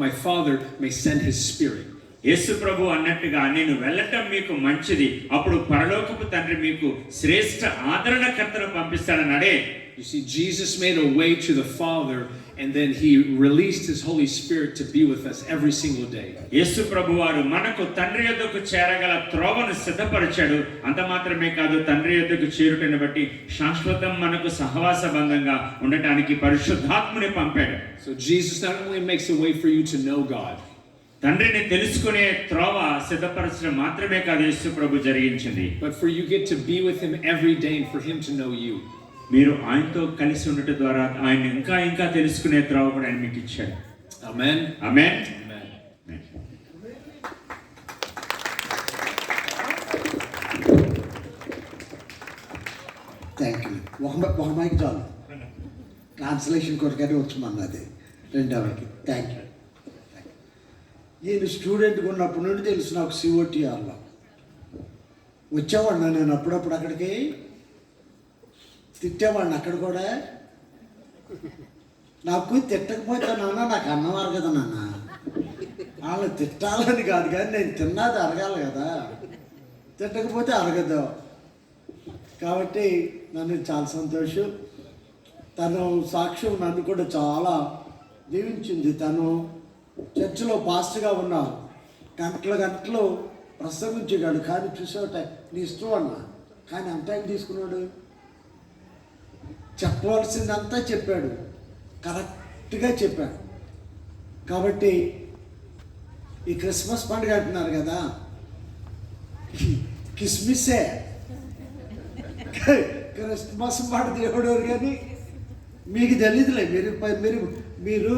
my Father may send his Spirit." యేసు ప్రభు అన్నట్టుగా నేను వెళ్ళటం మీకు మంచిది, అప్పుడు పరలోకపు తండ్రి మీకు శ్రేష్ఠ ఆదరణకర్తను పంపిస్తాడన్నాడే. You see, Jesus made a way to the Father, and then he released his Holy Spirit to be with us every single day. యేసు ప్రభు వారు మనకు తండ్రి యొద్దకు చేరగల త్రోవను సిద్ధపరిచాడు. అంత మాత్రమే కాదు, తండ్రి యొద్దకు చేరుటను బట్టి శాశ్వతం మనకు సహవాస బంధంగా ఉండటానికి పరిశుద్ధాత్మని పంపాడు. So Jesus not only makes a way for you to know God, తండ్రిని తెలుసుకునే త్రోవ సిద్ధపరచడం మాత్రమే కాదు యేసు ప్రభు జరిగించింది, but for you get to be with him every day and for him to know you. మీరు ఆయనతో కలిసి ఉండటం ద్వారా ఆయన ఇంకా ఇంకా తెలుసుకునే త్రోవ కూడా ఆయన మీకు ఇచ్చాడు. Amen. Amen. Amen. Thank you. ఒక మైక్ చాలు, ట్రాన్స్లేషన్ కొరకనే వచ్చమన్నది రెండవకి. Thank you. నేను స్టూడెంట్గా ఉన్నప్పటి నుండి తెలుసు నాకు సిఓటిఆర్లో వచ్చేవాడిని. నేను అప్పుడప్పుడు అక్కడికి తిట్టేవాడిని. అక్కడ కూడా నాకు తిట్టకపోతే నాన్న నాకు అన్నవారు కదా నాన్న, వాళ్ళు తిట్టాలని కాదు కానీ నేను తిన్నది అరగాలి కదా, తిట్టకపోతే అరగదు. కాబట్టి నన్ను చాలా సంతోషం. తను సాక్ష్యం నన్ను కూడా చాలా దీవించింది. తను చర్చిలో పాస్ట్గా ఉన్నారు, గంటలు ప్రసంగించాడు. కానీ చూసేట నీ ఇష్టం అన్నా, కానీ అంత టైం తీసుకున్నాడు. చెప్పవలసిందంతా చెప్పాడు, కరెక్ట్గా చెప్పాడు. కాబట్టి ఈ క్రిస్మస్ పండుగ అంటున్నారు కదా, కిస్మిస్సే క్రిస్మస్ మాట దేవుడు కానీ మీకు తెలియదులే. మీరు మీరు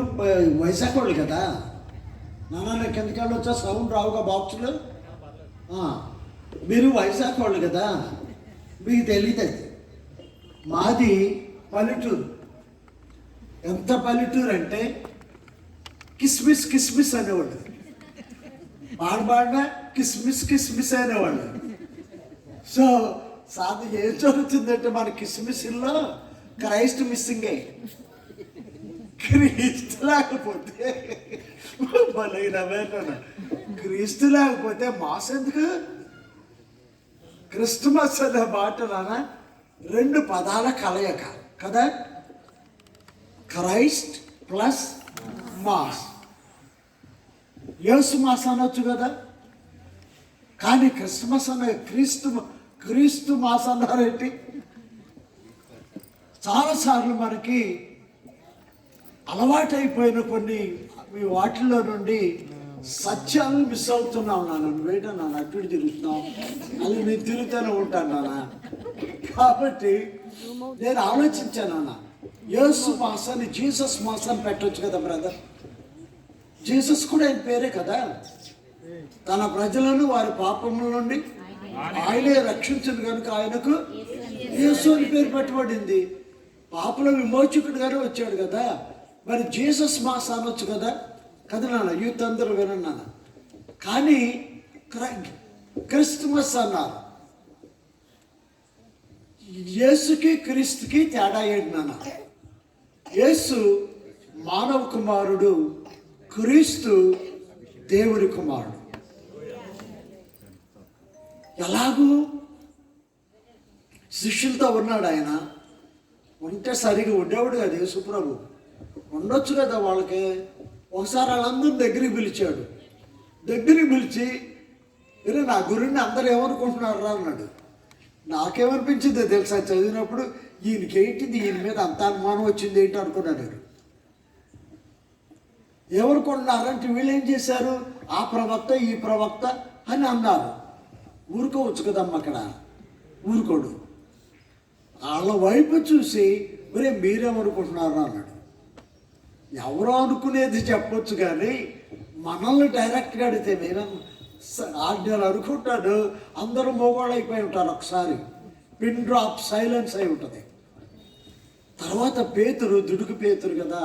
వైజాగ్ వాళ్ళు కదా నాన్న, కిందకి వెళ్ళొచ్చా సౌండ్ రావుగా బాక్సులు. మీరు వైజాగ్ వాళ్ళు కదా, మీకు తెలియదు. మాది పల్లెటూరు. ఎంత పల్లెటూరు అంటే కిస్మిస్ కిస్మిస్ అనేవాళ్ళు, పాడబాడిన కిస్మిస్ కిస్మిస్ అనేవాళ్ళు. సో సాధన ఏం జరుగుతుందంటే మన కిస్మిస్లో క్రైస్ట్ మిస్సింగే. క్రీస్తు లేకపోతే క్రీస్తు లేకపోతే మాస్ ఎందుకు? క్రిస్టమస్ అనే మాట నాన్న 2 పదాల కలయిక కదా, క్రైస్ట్ ప్లస్ మాస్. యేసు మాస్ అనొచ్చు కదా, కానీ క్రిస్మస్ అనే క్రీస్తు మాస్ అన్నారేంటి? చాలాసార్లు మనకి అలవాటైపోయిన కొన్ని వాటిల్లో నుండి సత్యాలను మిస్ అవుతున్నాం నాన్న. నువ్వేంటా నాన్న అటు ఇటు తిరుగుతున్నావు, అది నేను తిరుగుతూనే ఉంటాను నాన్న. కాబట్టి నేను ఆలోచించాను అన్న, యేసు మాసాన్ని జీసస్ మాసాన్ని పెట్టవచ్చు కదా బ్రదర్. జీసస్ కూడా ఆయన పేరే కదా. తన ప్రజలను వారి పాపముల నుండి ఆయనే రక్షించను కనుక ఆయనకు యేసు అని పేరు పెట్టబడింది. పాపల విమోచకుడుగానే వచ్చాడు కదా, మరి జీసస్ మాస్ అనొచ్చు కదా కదా నాన్న. యూత్ అందరూ వినండి నాన్న. కానీ క్రిస్మస్ అన్నారు. యేసుకి క్రీస్తుకి తేడా ఏంటి నాన్న? యేసు మానవ కుమారుడు, క్రీస్తు దేవుడి కుమారుడు. ఎలాగూ శిష్యులతో ఉన్నాడు ఆయన. ఉంటే సరిగా ఉండేవాడు కదా యేసుప్రభు. ఉండొచ్చు కదా వాళ్ళకి. ఒకసారి వాళ్ళందరూ దగ్గరికి పిలిచాడు. దగ్గరికి పిలిచి, మీరు నా గురిని అందరూ ఏమనుకుంటున్నారా అన్నాడు. నాకేమనిపించిందో తెలుసా చదివినప్పుడు, ఈయనకేంటిది, ఈయన మీద అంత అనుమానం వచ్చింది ఏంటి అనుకున్నాను నేను. ఏమనుకుంటున్నారంటే వీళ్ళు ఏం చేశారు, ఆ ప్రవక్త ఈ ప్రవక్త అని అన్నారు. ఊరుకోవచ్చు కదమ్మా, అక్కడ ఊరుకోడు. వాళ్ళ వైపు చూసి మరే మీరేమనుకుంటున్నారు అన్నాడు. ఎవరో అనుకునేది చెప్పొచ్చు కానీ మనల్ని డైరెక్ట్గా అడిగితే నేను అనుకుంటాను అందరూ మోగోళ్ళు అయిపోయి ఉంటారు. ఒకసారి పిన్ డ్రాప్ సైలెన్స్ అయి ఉంటుంది. తర్వాత పేతురు, దుడుకు పేతురు కదా,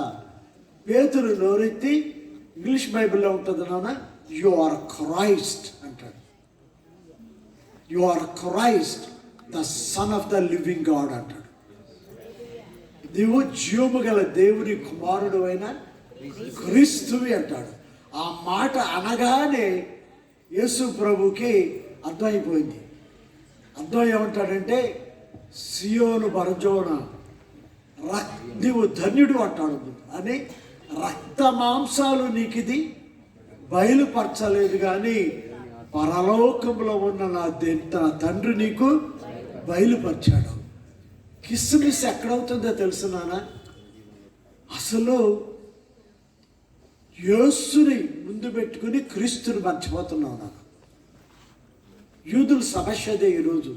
పేతురు నోరెత్తి, ఇంగ్లీష్ బైబిల్లో ఉంటుంది నాన్న, యు ఆర్ క్రైస్ట్ అంటాడు. You are Christ the son of the living God అంటాడు. నీవు జీవము గల దేవుని కుమారుడు అయిన క్రీస్తువి అంటాడు. ఆ మాట అనగానే యేసు ప్రభుకి అర్థమైపోయింది. అర్థం ఏమంటాడంటే, సియోను బరజోన నీవు ధన్యుడు అంటాడు అని, రక్త మాంసాలు నీకు ఇది బయలుపరచలేదు కానీ పరలోకంలో ఉన్న నా తండ్రి నీకు బయలుపరిచాడు. కిస్మిస్ ఎక్కడవుతుందో తెలుసునానా? అసలు యేసుని ముందు పెట్టుకుని క్రీస్తుని మర్చిపోతున్నావు నాకు. యూదుల సమస్య అదే ఈరోజు.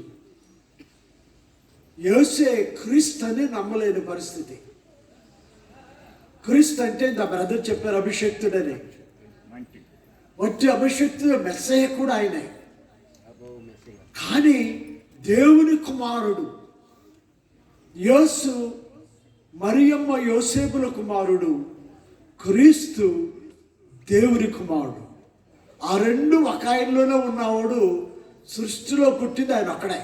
యేసే క్రీస్తు అని నమ్మలేని పరిస్థితి. క్రీస్తు అంటే నా బ్రదర్ చెప్పారు అభిషక్తుడని. వచ్చి అభిషక్తుడు మెస్సయ్య కూడా ఆయనే. కానీ దేవుని కుమారుడు యేసు, మరియమ్మ యోసేపుల కుమారుడు, క్రీస్తు దేవుని కుమారుడు. ఆ రెండు ఒక ఆయనలోనే ఉన్నవాడు. సృష్టిలో పుట్టింది ఆయన ఒక్కడే.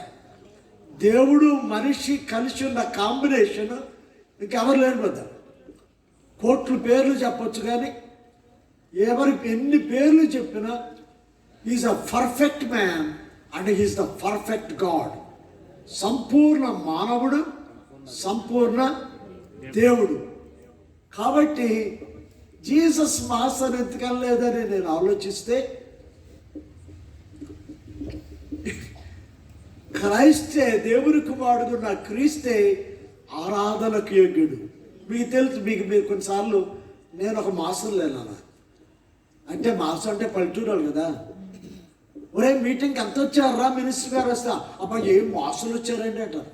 దేవుడు మనిషి కలిసి ఉన్న కాంబినేషన్ ఇంకెవరు లేని పెద్ద. కోట్ల పేర్లు చెప్పొచ్చు కానీ ఎన్ని పేర్లు చెప్పినా is a perfect man and is the perfect God. సంపూర్ణ మానవుడు, సంపూర్ణ దేవుడు. కాబట్టి జీసస్ మాస్టర్ ఎందుకనలేదని నేను ఆలోచిస్తే, క్రైస్తే దేవుని కుమారుడు నా క్రీస్తే ఆరాధనకు యోగ్యుడు. మీకు తెలుసు, మీరు కొన్నిసార్లు నేను ఒక మాసం లేనా అంటే, మాసం అంటే పల్లెటూరు కదా. ఒరే మీటింగ్కి ఎంత వచ్చారా మినిస్టర్ గారు వస్తా, అబ్బా ఏం మాసులు వచ్చారండి అంటారు.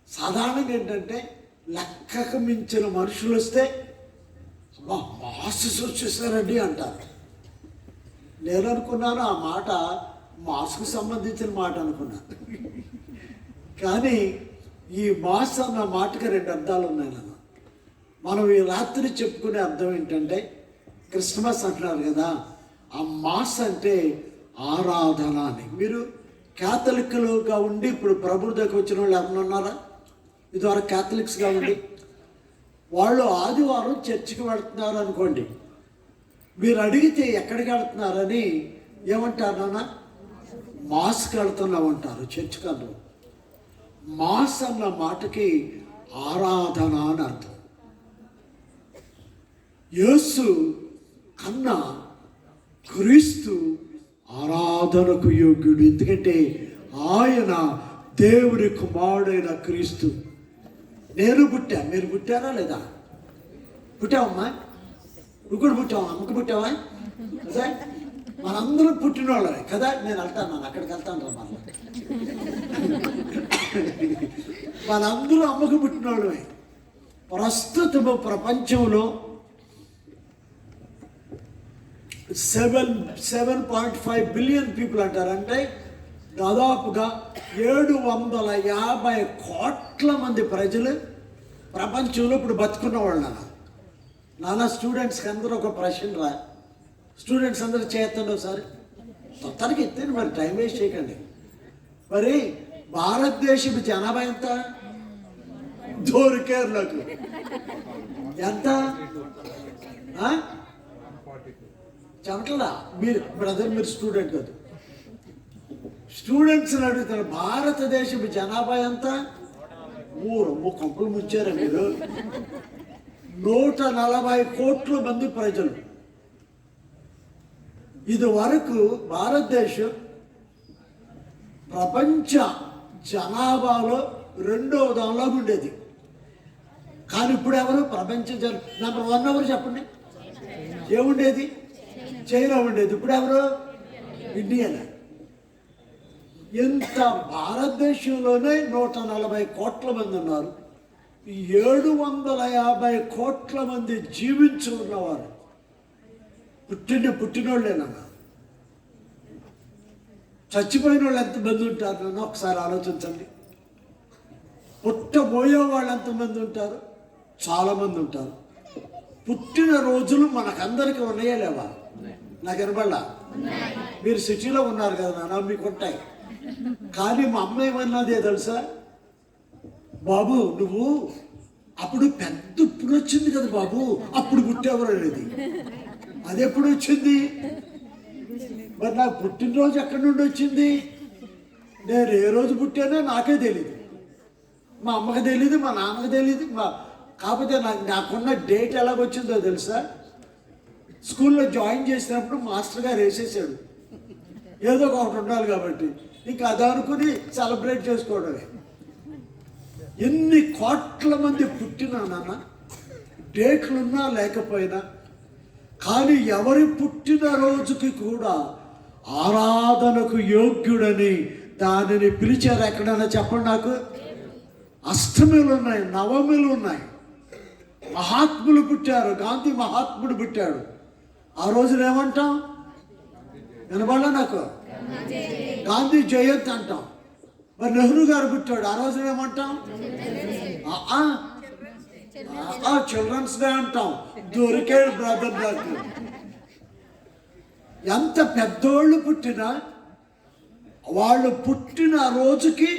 సాధారణంగా ఏంటంటే లెక్కకు మించిన మనుషులు వస్తే మాస్టర్స్ వచ్చేసారండి అంటారు. నేను అనుకున్నాను ఆ మాట మాస్కు సంబంధించిన మాట అనుకున్నాను. కానీ ఈ మాస్ అన్న మాటకి రెండు అర్థాలు ఉన్నాయి నాన్న. మనం ఈ రాత్రి చెప్పుకునే అర్థం ఏంటంటే, క్రిస్మస్ అంటున్నారు కదా, ఆ మాస్ అంటే ఆరాధన అని. మీరు క్యాథలిక్లుగా ఉండి ఇప్పుడు ప్రభు దగ్గర వచ్చిన వాళ్ళు ఎవరన్నా ఉన్నారా? ఇదివరకు క్యాథలిక్స్గా ఉండి వాళ్ళు ఆదివారం చర్చికి వెళుతున్నారు అనుకోండి. మీరు అడిగితే ఎక్కడికి వెళుతున్నారని ఏమంటారు నాన్న? మాస్కి వెళుతున్నాం అంటారు, చర్చికి అన్నారు. మాస్ అన్న మాటకి ఆరాధన అని అర్థం. యేసు కన్నా క్రీస్తు ఆరాధనకు యోగ్యుడు. ఎందుకంటే ఆయన దేవుని కుమారుడైన క్రీస్తు. నేను పుట్టా, మీరు పుట్టారా లేదా? పుట్టావమ్మా? నువ్వు కూడా పుట్టావా? అమ్మకు పుట్టావా? కదా, మనందరం పుట్టిన వాళ్ళే కదా. నేను వెళ్తాను, అక్కడికి వెళ్తాను రా. మనందరూ అమ్మకు పుట్టిన వాళ్ళమే. ప్రస్తుతము ప్రపంచంలో 7.5 బిలియన్ పీపుల్ అంటారంటే దాదాపుగా 750 కోట్ల మంది ప్రజలు ప్రపంచంలో ఇప్పుడు బతుకున్న వాళ్ళు. నాన్న స్టూడెంట్స్కి అందరూ ఒక ప్రశ్న రా. స్టూడెంట్స్ అందరూ చేయండి ఒకసారి. మొత్తానికి ఎత్తండి, మరి టైం వేస్ట్ చేయకండి. మరి భారతదేశపు జనాభా ఎంత? దొరికారు నాకు. ఎంత? చెప్పట్లా మీరు బ్రదర్, మీరు స్టూడెంట్ కాదు, స్టూడెంట్స్ని అడుగుతారు. భారతదేశపు జనాభా ఎంత? కంపులు ముచ్చారా మీరు? 140 కోట్ల మంది ప్రజలు. ఇది వరకు భారతదేశం ప్రపంచ జనాభాలో 2వ దానిలో ఉండేది. కానీ ఇప్పుడు ఎవరు ప్రపంచ నెంబర్ 1 ఎవరు చెప్పండి? ఏముండేది? చైనా ఉండేది. ఇప్పుడు ఎవరు? ఇండియానే. ఇంత భారతదేశంలోనే 140 కోట్ల మంది ఉన్నారు. 750 కోట్ల మంది జీవించి ఉన్నవారు పుట్టినోళ్ళేనన్నా. చచ్చిపోయిన వాళ్ళు ఎంతమంది ఉంటారు ఒకసారి ఆలోచించండి. పుట్టబోయే వాళ్ళు ఎంతమంది ఉంటారు? చాలామంది ఉంటారు. పుట్టిన రోజులు మనకందరికీ ఉన్నాయా లేవా? నాకు వినబడలా. మీరు సిటీలో ఉన్నారు కదా నాన్న, మీకు ఉంటాయి. కానీ మా అమ్మ ఏమన్నదే తెలుసా? బాబు నువ్వు అప్పుడు ఇప్పుడు వచ్చింది కదా బాబు, అప్పుడు పుట్టేవారు అనేది. అది ఎప్పుడు వచ్చింది? మరి నాకు పుట్టినరోజు ఎక్కడి నుండి వచ్చింది? నేను ఏ రోజు పుట్టానో నాకే తెలీదు, మా అమ్మకి తెలీదు, మా నాన్నకి తెలీదు. కాకపోతే నాకున్న డేట్ ఎలాగొచ్చిందో తెలుసా? స్కూల్లో జాయిన్ చేసినప్పుడు మాస్టర్ గారు వేసేసాడు. ఏదో ఒకటి ఉండాలి కాబట్టి ఇంకా అది అనుకుని సెలబ్రేట్ చేసుకోవడమే. ఎన్ని కోట్ల మంది పుట్టినా నాన్న, డేట్లున్నా లేకపోయినా, కానీ ఎవరి పుట్టినరోజుకి కూడా ఆరాధనకు యోగ్యుడని దానిని పిలిచారు. ఎక్కడైనా చెప్పండి నాకు. అష్టమిలు ఉన్నాయి, నవమిలు ఉన్నాయి. మహాత్ములు పుట్టారు. గాంధీ మహాత్ముడు పుట్టాడు. ఆ రోజున ఏమంటాం? వినబడలే నాకు. గాంధీ జయంతి అంటాం. మరి నెహ్రూ గారు పుట్టాడు. ఆ రోజున ఏమంటాం? చిల్డ్రన్స్ డే అంటాం. దొరికాడు బ్రదర్ నాకు. ఎంత పెద్దోళ్ళు పుట్టినా వాళ్ళు పుట్టిన రోజుకి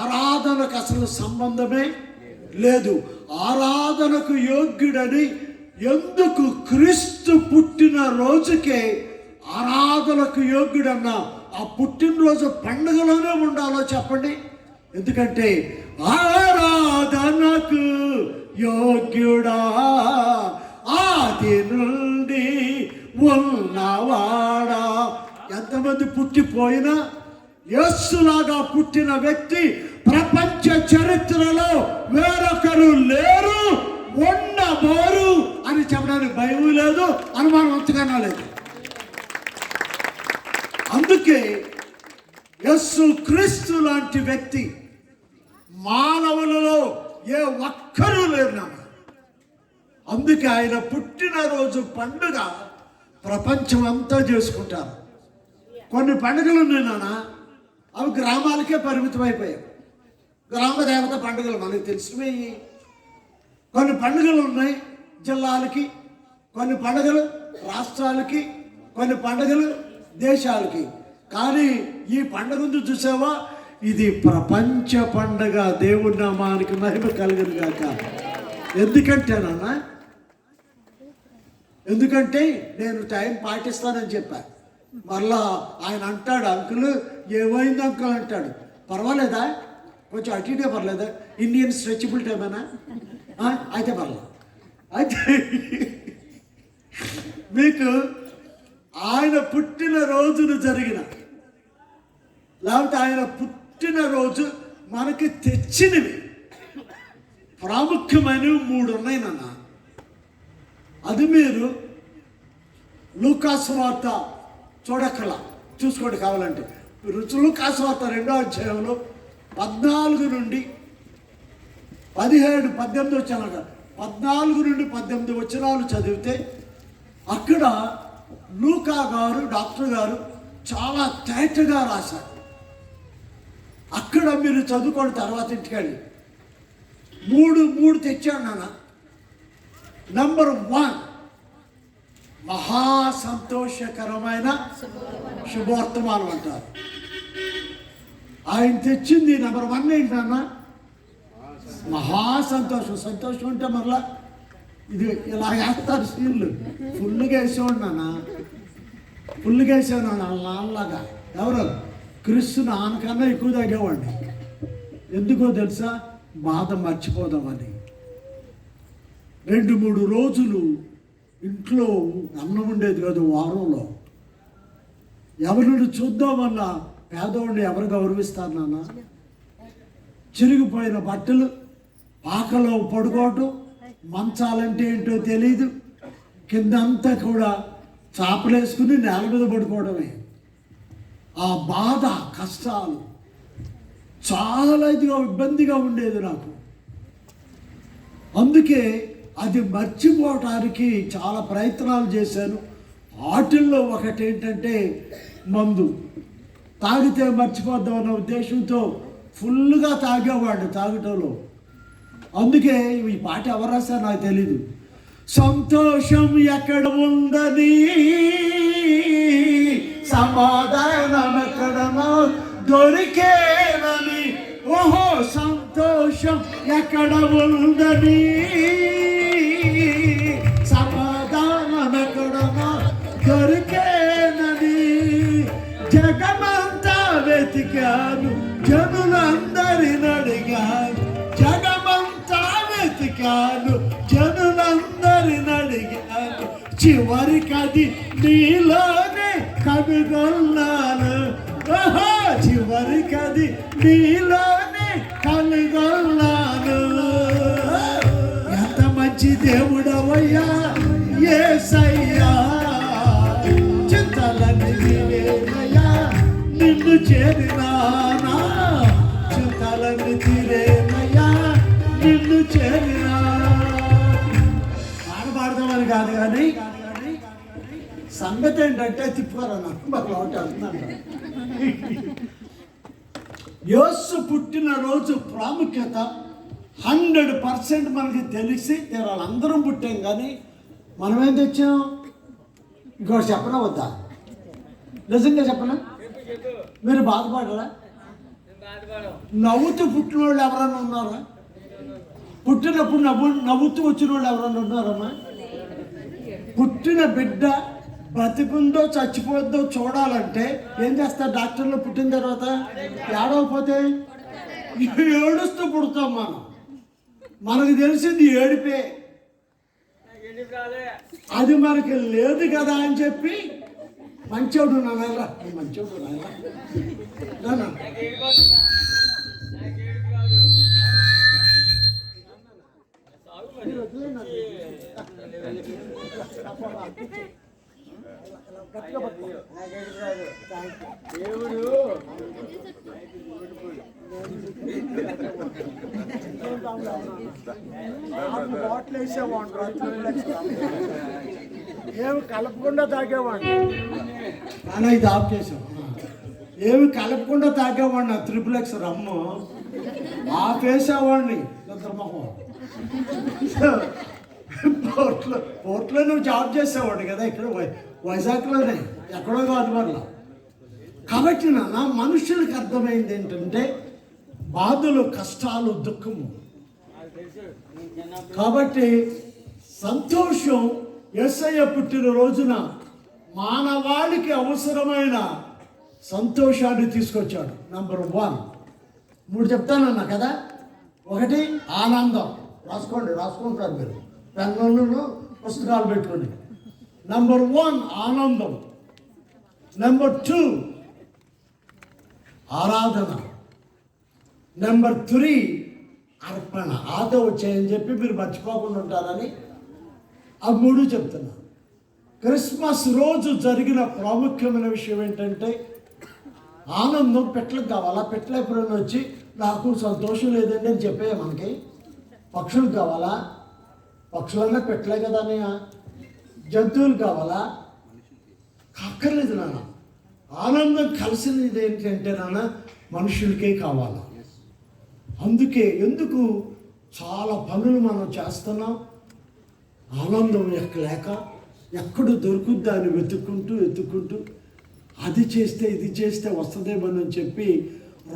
ఆరాధనకు అసలు సంబంధమే లేదు. ఆరాధనకు యోగ్యుడని ఎందుకు? క్రీస్తు పుట్టిన రోజుకే ఆరాధనకు యోగ్యుడన్న ఆ పుట్టినరోజు పండుగలోనే ఉండాలో చెప్పండి. ఎందుకంటే ఆరాధనకు యోగ్యుడా ఆది నుండి ఉన్నవాడా. ఎంతమంది పుట్టిపోయినా యేసులాగా పుట్టిన వ్యక్తి ప్రపంచ చరిత్రలో వేరొకరు లేరు, ఉండబోరు అని చెప్పడానికి భయం లేదు, అనుమానం అంతకన్నా లేదు. అందుకే యేసు క్రీస్తు లాంటి వ్యక్తి మానవులలో ఏ ఒక్కరూ లేరు. అందుకే ఆయన పుట్టినరోజు పండుగ ప్రపంచం అంతా చేసుకుంటారు. కొన్ని పండుగలు ఉన్నాయి నాన్న, అవి గ్రామాలకే పరిమితం అయిపోయాయి. గ్రామ దేవత పండుగలు మనకు తెలిసిపోయి. కొన్ని పండుగలు ఉన్నాయి జిల్లాలకి, కొన్ని పండుగలు రాష్ట్రాలకి, కొన్ని పండుగలు దేశాలకి. కానీ ఈ పండుగ ఉంది చూసావా, ఇది ప్రపంచ పండుగ. దేవుడి నామానికి మహిమ కలుగును గాక. ఎందుకంటేనన్నా, ఎందుకంటే నేను టైం పాటిస్తానని చెప్పాను. మళ్ళా ఆయన అంటాడు, అంకుల్ ఏమైంది అంకుల్ అంటాడు. పర్వాలేదా? కొంచెం అటు ఇటే పర్లేదా? ఇండియన్ స్ట్రెచబుల్ టైమేనా? అయితే పర్లేదు. అయితే మీకు ఆయన పుట్టినరోజును జరిగిన, లేకపోతే ఆయన పుట్టినరోజు మనకి తెచ్చినవి ప్రాముఖ్యమైనవి 3 ఉన్నాయి నాన్న. అది మీరు లూకాసు వార్త చూడక్కలా, చూసుకోండి కావాలంటే. లూకాసు వార్త 2వ అధ్యాయంలో 14 నుండి 17, 18 వచ్చానట. 14 నుండి 18 వచనాలు చదివితే అక్కడ లూకా గారు, డాక్టర్ గారు చాలా తేటగా రాశారు. అక్కడ మీరు చదువుకోండి తర్వాత ఇంటికెళ్ళి. 3 తెచ్చాడు నాన్న. నంబర్ 1, మహా సంతోషకరమైన శుభవర్తమానం అంటారు. ఆయన తెచ్చింది నెంబర్ 1 ఏంటన్నా? మహా సంతోషం. సంతోషం అంటే మరలా ఇది ఇలా వేస్తారు సీన్లు. ఫుల్గా వేసేవాడు నాన్న, ఫుల్గా వేసేవాడు నాన్నలాగా. ఎవరు? క్రిస్తు నాన్నకన్నా ఎక్కువ తాగేవాడిని. ఎందుకో తెలుసా? బాధ మర్చిపోదామని. 2-3 రోజులు ఇంట్లో అన్నం ఉండేది కాదు. వారంలో ఎవరిని చూద్దామన్నా పేదవాడిని ఎవరు గౌరవిస్తారు నాన్న? చిరిగిపోయిన బట్టలు, పాకలో పడుకోవటం, మంచాలంటే ఏంటో తెలీదు, కిందంతా కూడా చాపలేసుకుని నేల మీద పడుకోవడమే. ఆ బాధ, కష్టాలు చాలా ఇబ్బందిగా ఉండేది నాకు. అందుకే అది మర్చిపోవటానికి చాలా ప్రయత్నాలు చేశాను. వాటిల్లో ఒకటి ఏంటంటే మందు. తాగితే మర్చిపోద్దామన్న ఉద్దేశంతో ఫుల్గా తాగేవాడు తాగటంలో. అందుకే ఈ పాట ఎవరు రాశారు నాకు తెలీదు. సంతోషం ఎక్కడ ఉందని, సమాధానం ఎక్కడనో దొరికేనని. ఓహో, సంతోషం ఎక్కడ ఉందని, సమాధానం ఎక్కడనో దొరికేనని. జగమంతా వెతికాను, జనులందరిని అడిగాను. జగమంతా వెతికాను, జనులందరిని అడిగాను. చివరికది నీలోనే కనుగొన్నాను. ఓహో, చివరికది నీలోనే కనుగొన్నాను. ఎంత మంచి దేవుడవయ్యా యేసయ్యా, చింతలన్నీ తీరేనయ్యా నిన్ను చేరినానా. చింతలన్నీ తీరేనయ్యా నిన్ను చేరినా. పాడదామని కాదు కానీ సంగతి ఏంటంటే తిప్పుకోరా యేసు పుట్టినరోజు ప్రాముఖ్యత 100% మనకి తెలిసి వాళ్ళందరం పుట్టాం. కానీ మనం ఏం తెచ్చాం? ఇంకోటి చెప్పనా వద్దా? నిజంగా చెప్పనా? మీరు బాధపడరా? నవ్వుతూ పుట్టిన వాళ్ళు ఎవరన్నా ఉన్నారా? పుట్టినప్పుడు నవ్వుతూ వచ్చిన వాళ్ళు ఎవరన్నా ఉన్నారమ్మా? పుట్టిన బిడ్డ బతికుందో చచ్చిపోద్దో చూడాలంటే ఏం చేస్తారు డాక్టర్లు? పుట్టిన తర్వాత ఏడవకపోతే ఏడుస్తూ పుడతాం మనం. మనకు తెలిసింది ఏడిపే. అది మనకి లేదు కదా అని చెప్పి మంచోడు నాన్న, మంచోడు నాన్న. బాటిల్ వేసేవాడు, ఏమి కలపకుండా తాగేవాడిని. కానీ ఇది ఆఫ్ చేసాం. ఏమి కలపకుండా తాగేవాడిని. 3x rum of వేసేవాడిని. నిద్రమోహం పోర్ట్లో నువ్వు జాబ్ చేసేవాడు కదా, ఇక్కడ వైజాగ్లోనే, ఎక్కడో కాదు వల్ల. కాబట్టి నాన్న మనుషులకు అర్థమైంది ఏంటంటే బాధలు, కష్టాలు, దుఃఖము. కాబట్టి సంతోషం యేసయ్య పుట్టిన రోజున మానవాళికి అవసరమైన సంతోషాన్ని తీసుకొచ్చాడు. నంబర్ 1 3 చెప్తానన్నా కదా. 1 ఆనందం. రాసుకుంటారు మీరు పెన్నులను పుస్తకాలు పెట్టుకొని. నంబర్ 1 ఆనందం. నంబర్ 2 ఆరాధన. నెంబర్ 3 అర్పణ. ఆతో వచ్చాయని చెప్పి మీరు మర్చిపోకుండా ఉంటారని ఆ 3 చెప్తున్నా. క్రిస్మస్ రోజు జరిగిన ప్రాముఖ్యమైన విషయం ఏంటంటే ఆనందం. పెట్టలకు కావాలా? పెట్టలు ఎప్పుడైనా వచ్చి నాకు సంతోషం లేదండి అని చెప్పే మనకి. పక్షులు కావాలా? పక్షులన్నా పెట్టలే కదా అన్నయ్య. జంతువులు కావాలా? అక్కర్లేదు నాన్న. ఆనందం కలిసినది ఏంటంటే నాన్న మనుషులకే కావాలా. అందుకే ఎందుకు చాలా పనులు మనం చేస్తున్నాం, ఆనందం లేక ఎక్కడ దొరుకుద్దా అని వెతుక్కుంటూ అది చేస్తే ఇది చేస్తే వస్తుందేమని చెప్పి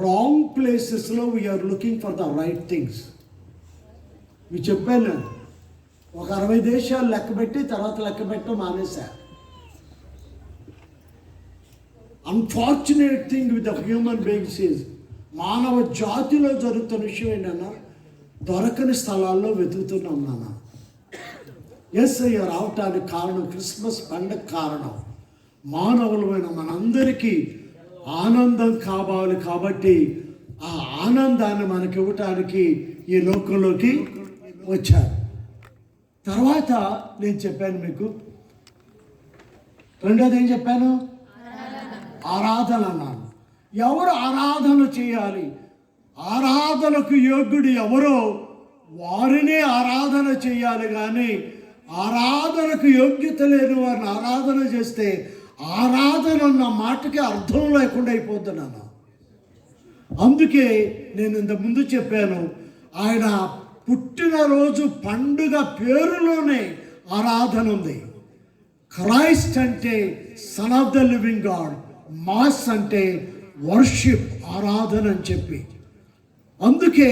రాంగ్ ప్లేసెస్లో we are looking for the right things. మీకు చెప్పాను, ఒక 60 దేశాలు లెక్కబెట్టి తర్వాత లెక్కబెట్టడం మానేశారు. Unfortunate thing with the human beings is, మానవ జాతిలో జరుగుతున్న విషయం ఏంటన్నా, దొరకని స్థలాల్లో వెతుకుతున్నాం నాన్న. యేసయ్య రావటానికి కారణం, క్రిస్మస్ పండుగ కారణం మానవులమైన మనందరికీ ఆనందం కావాలి కాబట్టి ఆ ఆనందాన్ని మనకి ఇవ్వటానికి ఈ లోకంలోకి వచ్చారు. తర్వాత నేను చెప్పాను మీకు, రెండోది ఏం చెప్పాను? ఆరాధన అన్నాను. ఎవరు ఆరాధన చేయాలి, ఆరాధనకు యోగ్యుడు ఎవరో వారినే ఆరాధన చేయాలి. కానీ ఆరాధనకు యోగ్యత లేని వారిని ఆరాధన చేస్తే ఆరాధన అన్న మాటకి అర్థం లేకుండా అయిపోతున్నాను. అందుకే నేను ఇంత ముందు చెప్పాను, ఆయన పుట్టినరోజు పండుగ పేరులోనే ఆరాధన ఉంది. క్రైస్ట్ అంటే sun of the living God, mass అంటే వర్షిప్, ఆరాధన అని చెప్పి. అందుకే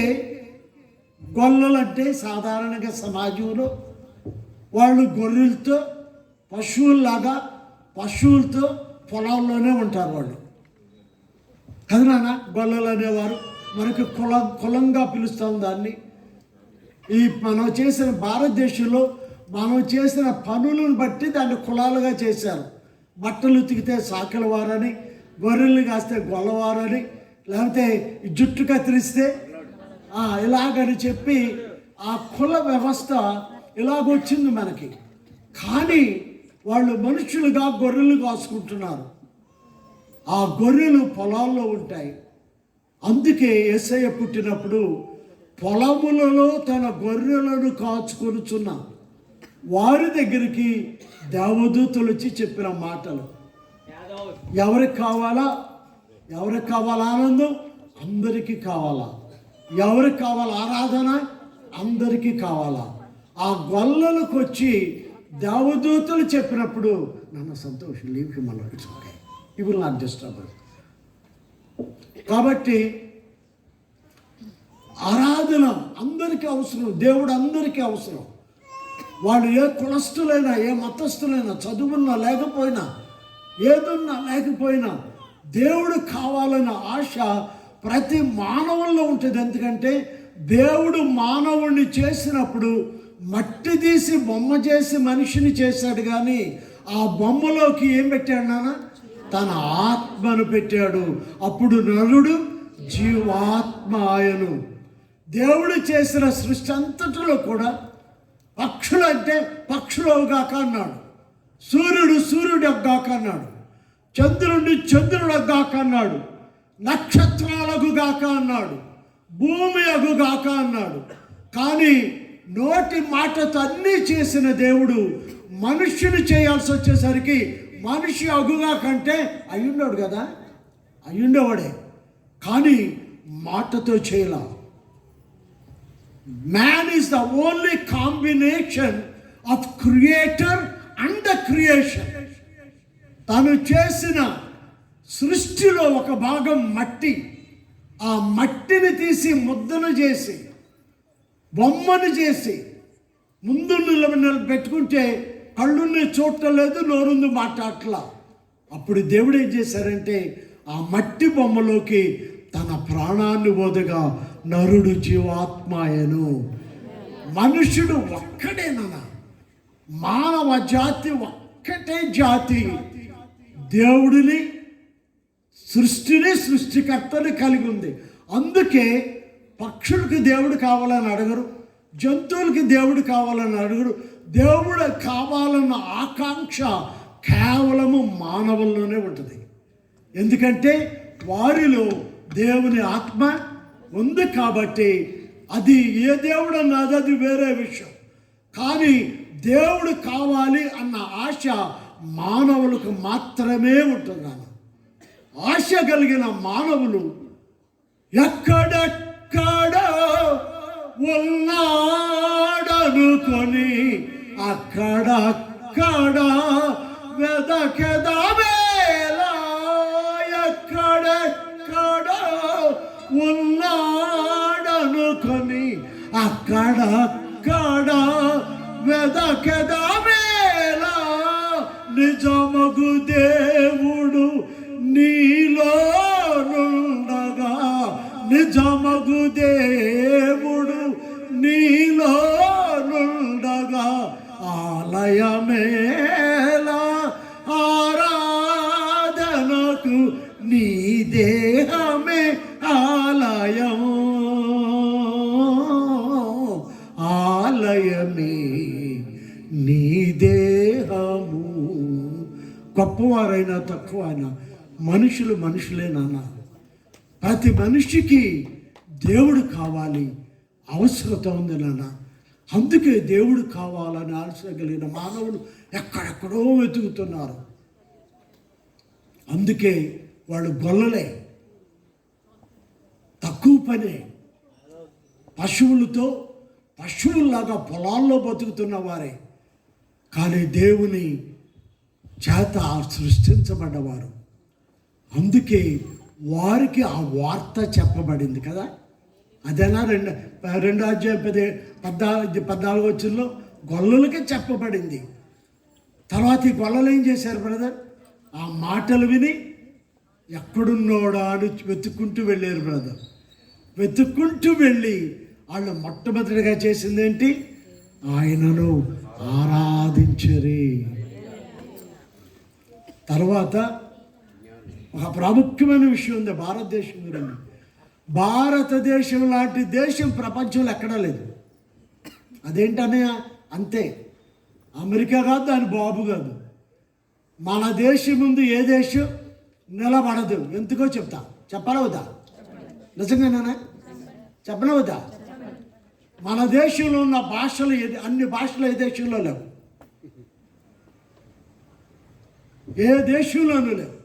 గొల్లలు అంటే సాధారణంగా సమాజంలో వాళ్ళు గొర్రెలతో పశువులతో పొలాల్లోనే ఉంటారు వాళ్ళు కదా నాన్న. గొల్లలు అనేవారు మనకి కులంగా పిలుస్తాం దాన్ని. ఈ మనం చేసిన భారతదేశంలో మనం చేసిన పనులను బట్టి దాన్ని కులాలుగా చేశారు. బట్టలు ఉతికితే సాకల వారని, గొర్రెలు కాస్తే గొల్లవారని, లేకపోతే జుట్టు కత్తిరిస్తే ఇలాగని చెప్పి ఆ కుల వ్యవస్థ ఇలాగొచ్చింది మనకి. కానీ వాళ్ళు మనుషులుగా గొర్రెలు కాసుకుంటున్నారు. ఆ గొర్రెలు పొలాల్లో ఉంటాయి. అందుకే యేసయ్య పుట్టినప్పుడు పొలములలో తన గొర్రెలను కాచుకొనుచున్న వారి దగ్గరికి దేవదూతలు వచ్చి చెప్పిన మాటలు. ఎవరికి కావాలా ఆనందం? అందరికీ కావాలా. ఎవరికి కావాలా ఆరాధన? అందరికీ కావాలా. ఆ గొల్లలకు వచ్చి దేవదూతలు చెప్పినప్పుడు, నన్ను సంతోషం, leave him allowed, it's okay, you will not disturb us. కాబట్టి ఆరాధన అందరికీ అవసరం, దేవుడు అందరికీ అవసరం. వాళ్ళు ఏ కులస్తులైనా, ఏ మతస్థులైనా, చదువున్నా లేకపోయినా, ఏదున్నా లేకపోయినా దేవుడు కావాలన్న ఆశ ప్రతి మానవుల్లో ఉంటుంది. ఎందుకంటే దేవుడు మానవుణ్ణి చేసినప్పుడు మట్టి తీసి బొమ్మ చేసి మనిషిని చేశాడు. కానీ ఆ బొమ్మలోకి ఏం పెట్టాడు నాన్న? తన ఆత్మను పెట్టాడు. అప్పుడు నరుడు జీవాత్మ ఆయను. దేవుడు చేసిన సృష్టి అంతటిలో కూడా పక్షులు అంటే పక్షులవుగాక అన్నాడు, సూర్యుడు అగ్గాక అన్నాడు, చంద్రుడు అగ్గాక అన్నాడు, నక్షత్రాలకు గాక అన్నాడు, భూమి అగుగాక అన్నాడు. కానీ నోటి మాటతో అన్నీ చేసిన దేవుడు మనుష్యుని చేయాల్సి వచ్చేసరికి మనిషి అగుగా కంటే అయ్యుండడు కదా, అయ్యుండేవాడే. కానీ మాటతో చేయలా. Man is the only combination of creator and the creation. తను చేసిన సృష్టిలో ఒక భాగం మట్టి. ఆ మట్టిని తీసి ముద్దను చేసి బొమ్మను చేసి ముందు పెట్టుకుంటే కళ్ళుని చూడలేదు, నోరుంది మాట్లాడట్లా. అప్పుడు దేవుడు ఏం చేశారంటే ఆ మట్టి బొమ్మలోకి తన ప్రాణాన్ని వదగా నరుడు జీవాత్మాయను. మనుషుడు ఒక్కడేనా? మానవ జాతి ఒక్కటే జాతి. దేవుడిని, సృష్టికర్తని కలిగి ఉంది. అందుకే పక్షులకి దేవుడు కావాలని అడగరు, జంతువులకి దేవుడు కావాలని అడగరు. దేవుడు కావాలన్న ఆకాంక్ష కేవలము మానవుల్లోనే ఉంటుంది. ఎందుకంటే వారిలో దేవుని ఆత్మ ఉంది కాబట్టి. అది ఏ దేవుడు అన్నది అది వేరే విషయం. కానీ దేవుడు కావాలి అన్న ఆశ మానవులకు మాత్రమే ఉంటున్నాను. ఆశ కలిగిన మానవులు ఎక్కడెక్కడో ఉన్నాడనుకొని అక్కడక్కడ అక్కడ వెదకెదవేలా ఎక్కడెక్కడ ఉన్నాడనుకొని అక్కడక్కడ వెదకెదవేలా నిజమగు దేవుడు నీలో నుండగా నిజమగు దేవుడు నీలో నుండగా ఆలయమేలా ఆరాధనకు నీ దేహమే ఆలయం ఆలయమే నీ దేహము. గొప్పవారైనా తక్కువైనా మనుషులు మనుషులే నాన్న. ప్రతి మనిషికి దేవుడు కావాలి, అవసరత ఉంది నాన్న. అందుకే దేవుడు కావాలని ఆశ కలిగిన మానవులు ఎక్కడెక్కడో వెతుకుతున్నారు. అందుకే వాళ్ళు గొల్లలే, తక్కువ పనే, పశువుల్లాగా పొలాల్లో బతుకుతున్న వారే, కానీ దేవుని చేత సృష్టించబడ్డవారు. అందుకే వారికి ఆ వార్త చెప్పబడింది కదా. అదేనా 2 అధ్యాయం 14 వచ్చంలో గొల్లలకే చెప్పబడింది. తర్వాత ఈ గొల్లలు ఏం చేశారు బ్రదర్? ఆ మాటలు విని ఎక్కడున్నోడా అని వెతుక్కుంటూ వెళ్ళారు బ్రదర్. వెతుక్కుంటూ వెళ్ళి వాళ్ళు మొట్టమొదటిగా చేసింది ఏంటి? ఆయనను ఆరాధించరి. తర్వాత ఒక ప్రాముఖ్యమైన విషయం ఉంది భారతదేశం గురించి. భారతదేశం లాంటి దేశం ప్రపంచంలో ఎక్కడా లేదు. అదేంటన్నయ్య? అంతే, అమెరికా కాదు, దాని బాబు కాదు. మన దేశం ముందు ఏ దేశం నిలబడదు. ఎందుకో చెప్తా, చెప్పనవుదా? నిజంగానే చెప్పనవుదా? మన దేశంలో ఉన్న భాషలు అన్ని భాషలు ఏ దేశంలో లేవు, ఏ దేశంలోనూ లేవు.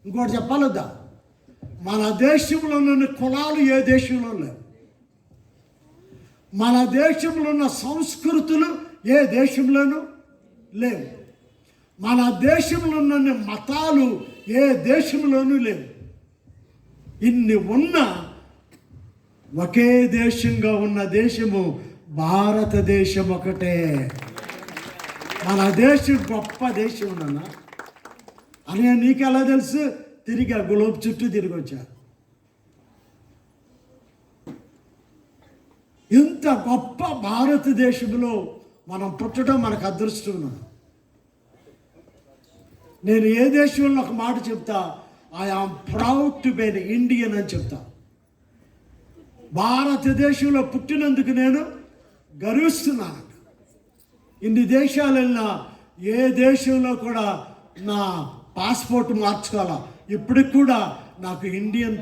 ఇంకోటి చెప్పాలొద్దా? మన దేశంలో ఉన్న కులాలు ఏ దేశంలో లేవు. మన దేశంలో ఉన్న సంస్కృతులు ఏ దేశంలోనూ లేవు. మన దేశంలో ఉన్న మతాలు ఏ దేశంలోనూ లేవు. ఇన్ని ఉన్న ఒకే దేశంగా ఉన్న దేశము భారతదేశం ఒకటే. మన దేశం గొప్ప దేశం నాన్న అని నీకు ఎలా తెలుసు? తిరిగి ఆ గ్లోబ్ చుట్టూ తిరిగి వచ్చా. ఇంత గొప్ప భారతదేశంలో మనం పుట్టడం మనకు అదృష్టం. నేను ఏ దేశంలో ఒక మాట చెప్తా, I am proud to be an Indian అని చెప్తా. భారతదేశంలో పుట్టినందుకు నేను గర్విస్తున్నాను. ఇన్ని దేశాలు వెళ్ళినా ఏ దేశంలో కూడా నా పాస్పోర్ట్ మార్చుకోవాలా. ఇప్పటికి కూడా నాకు ఇండియన్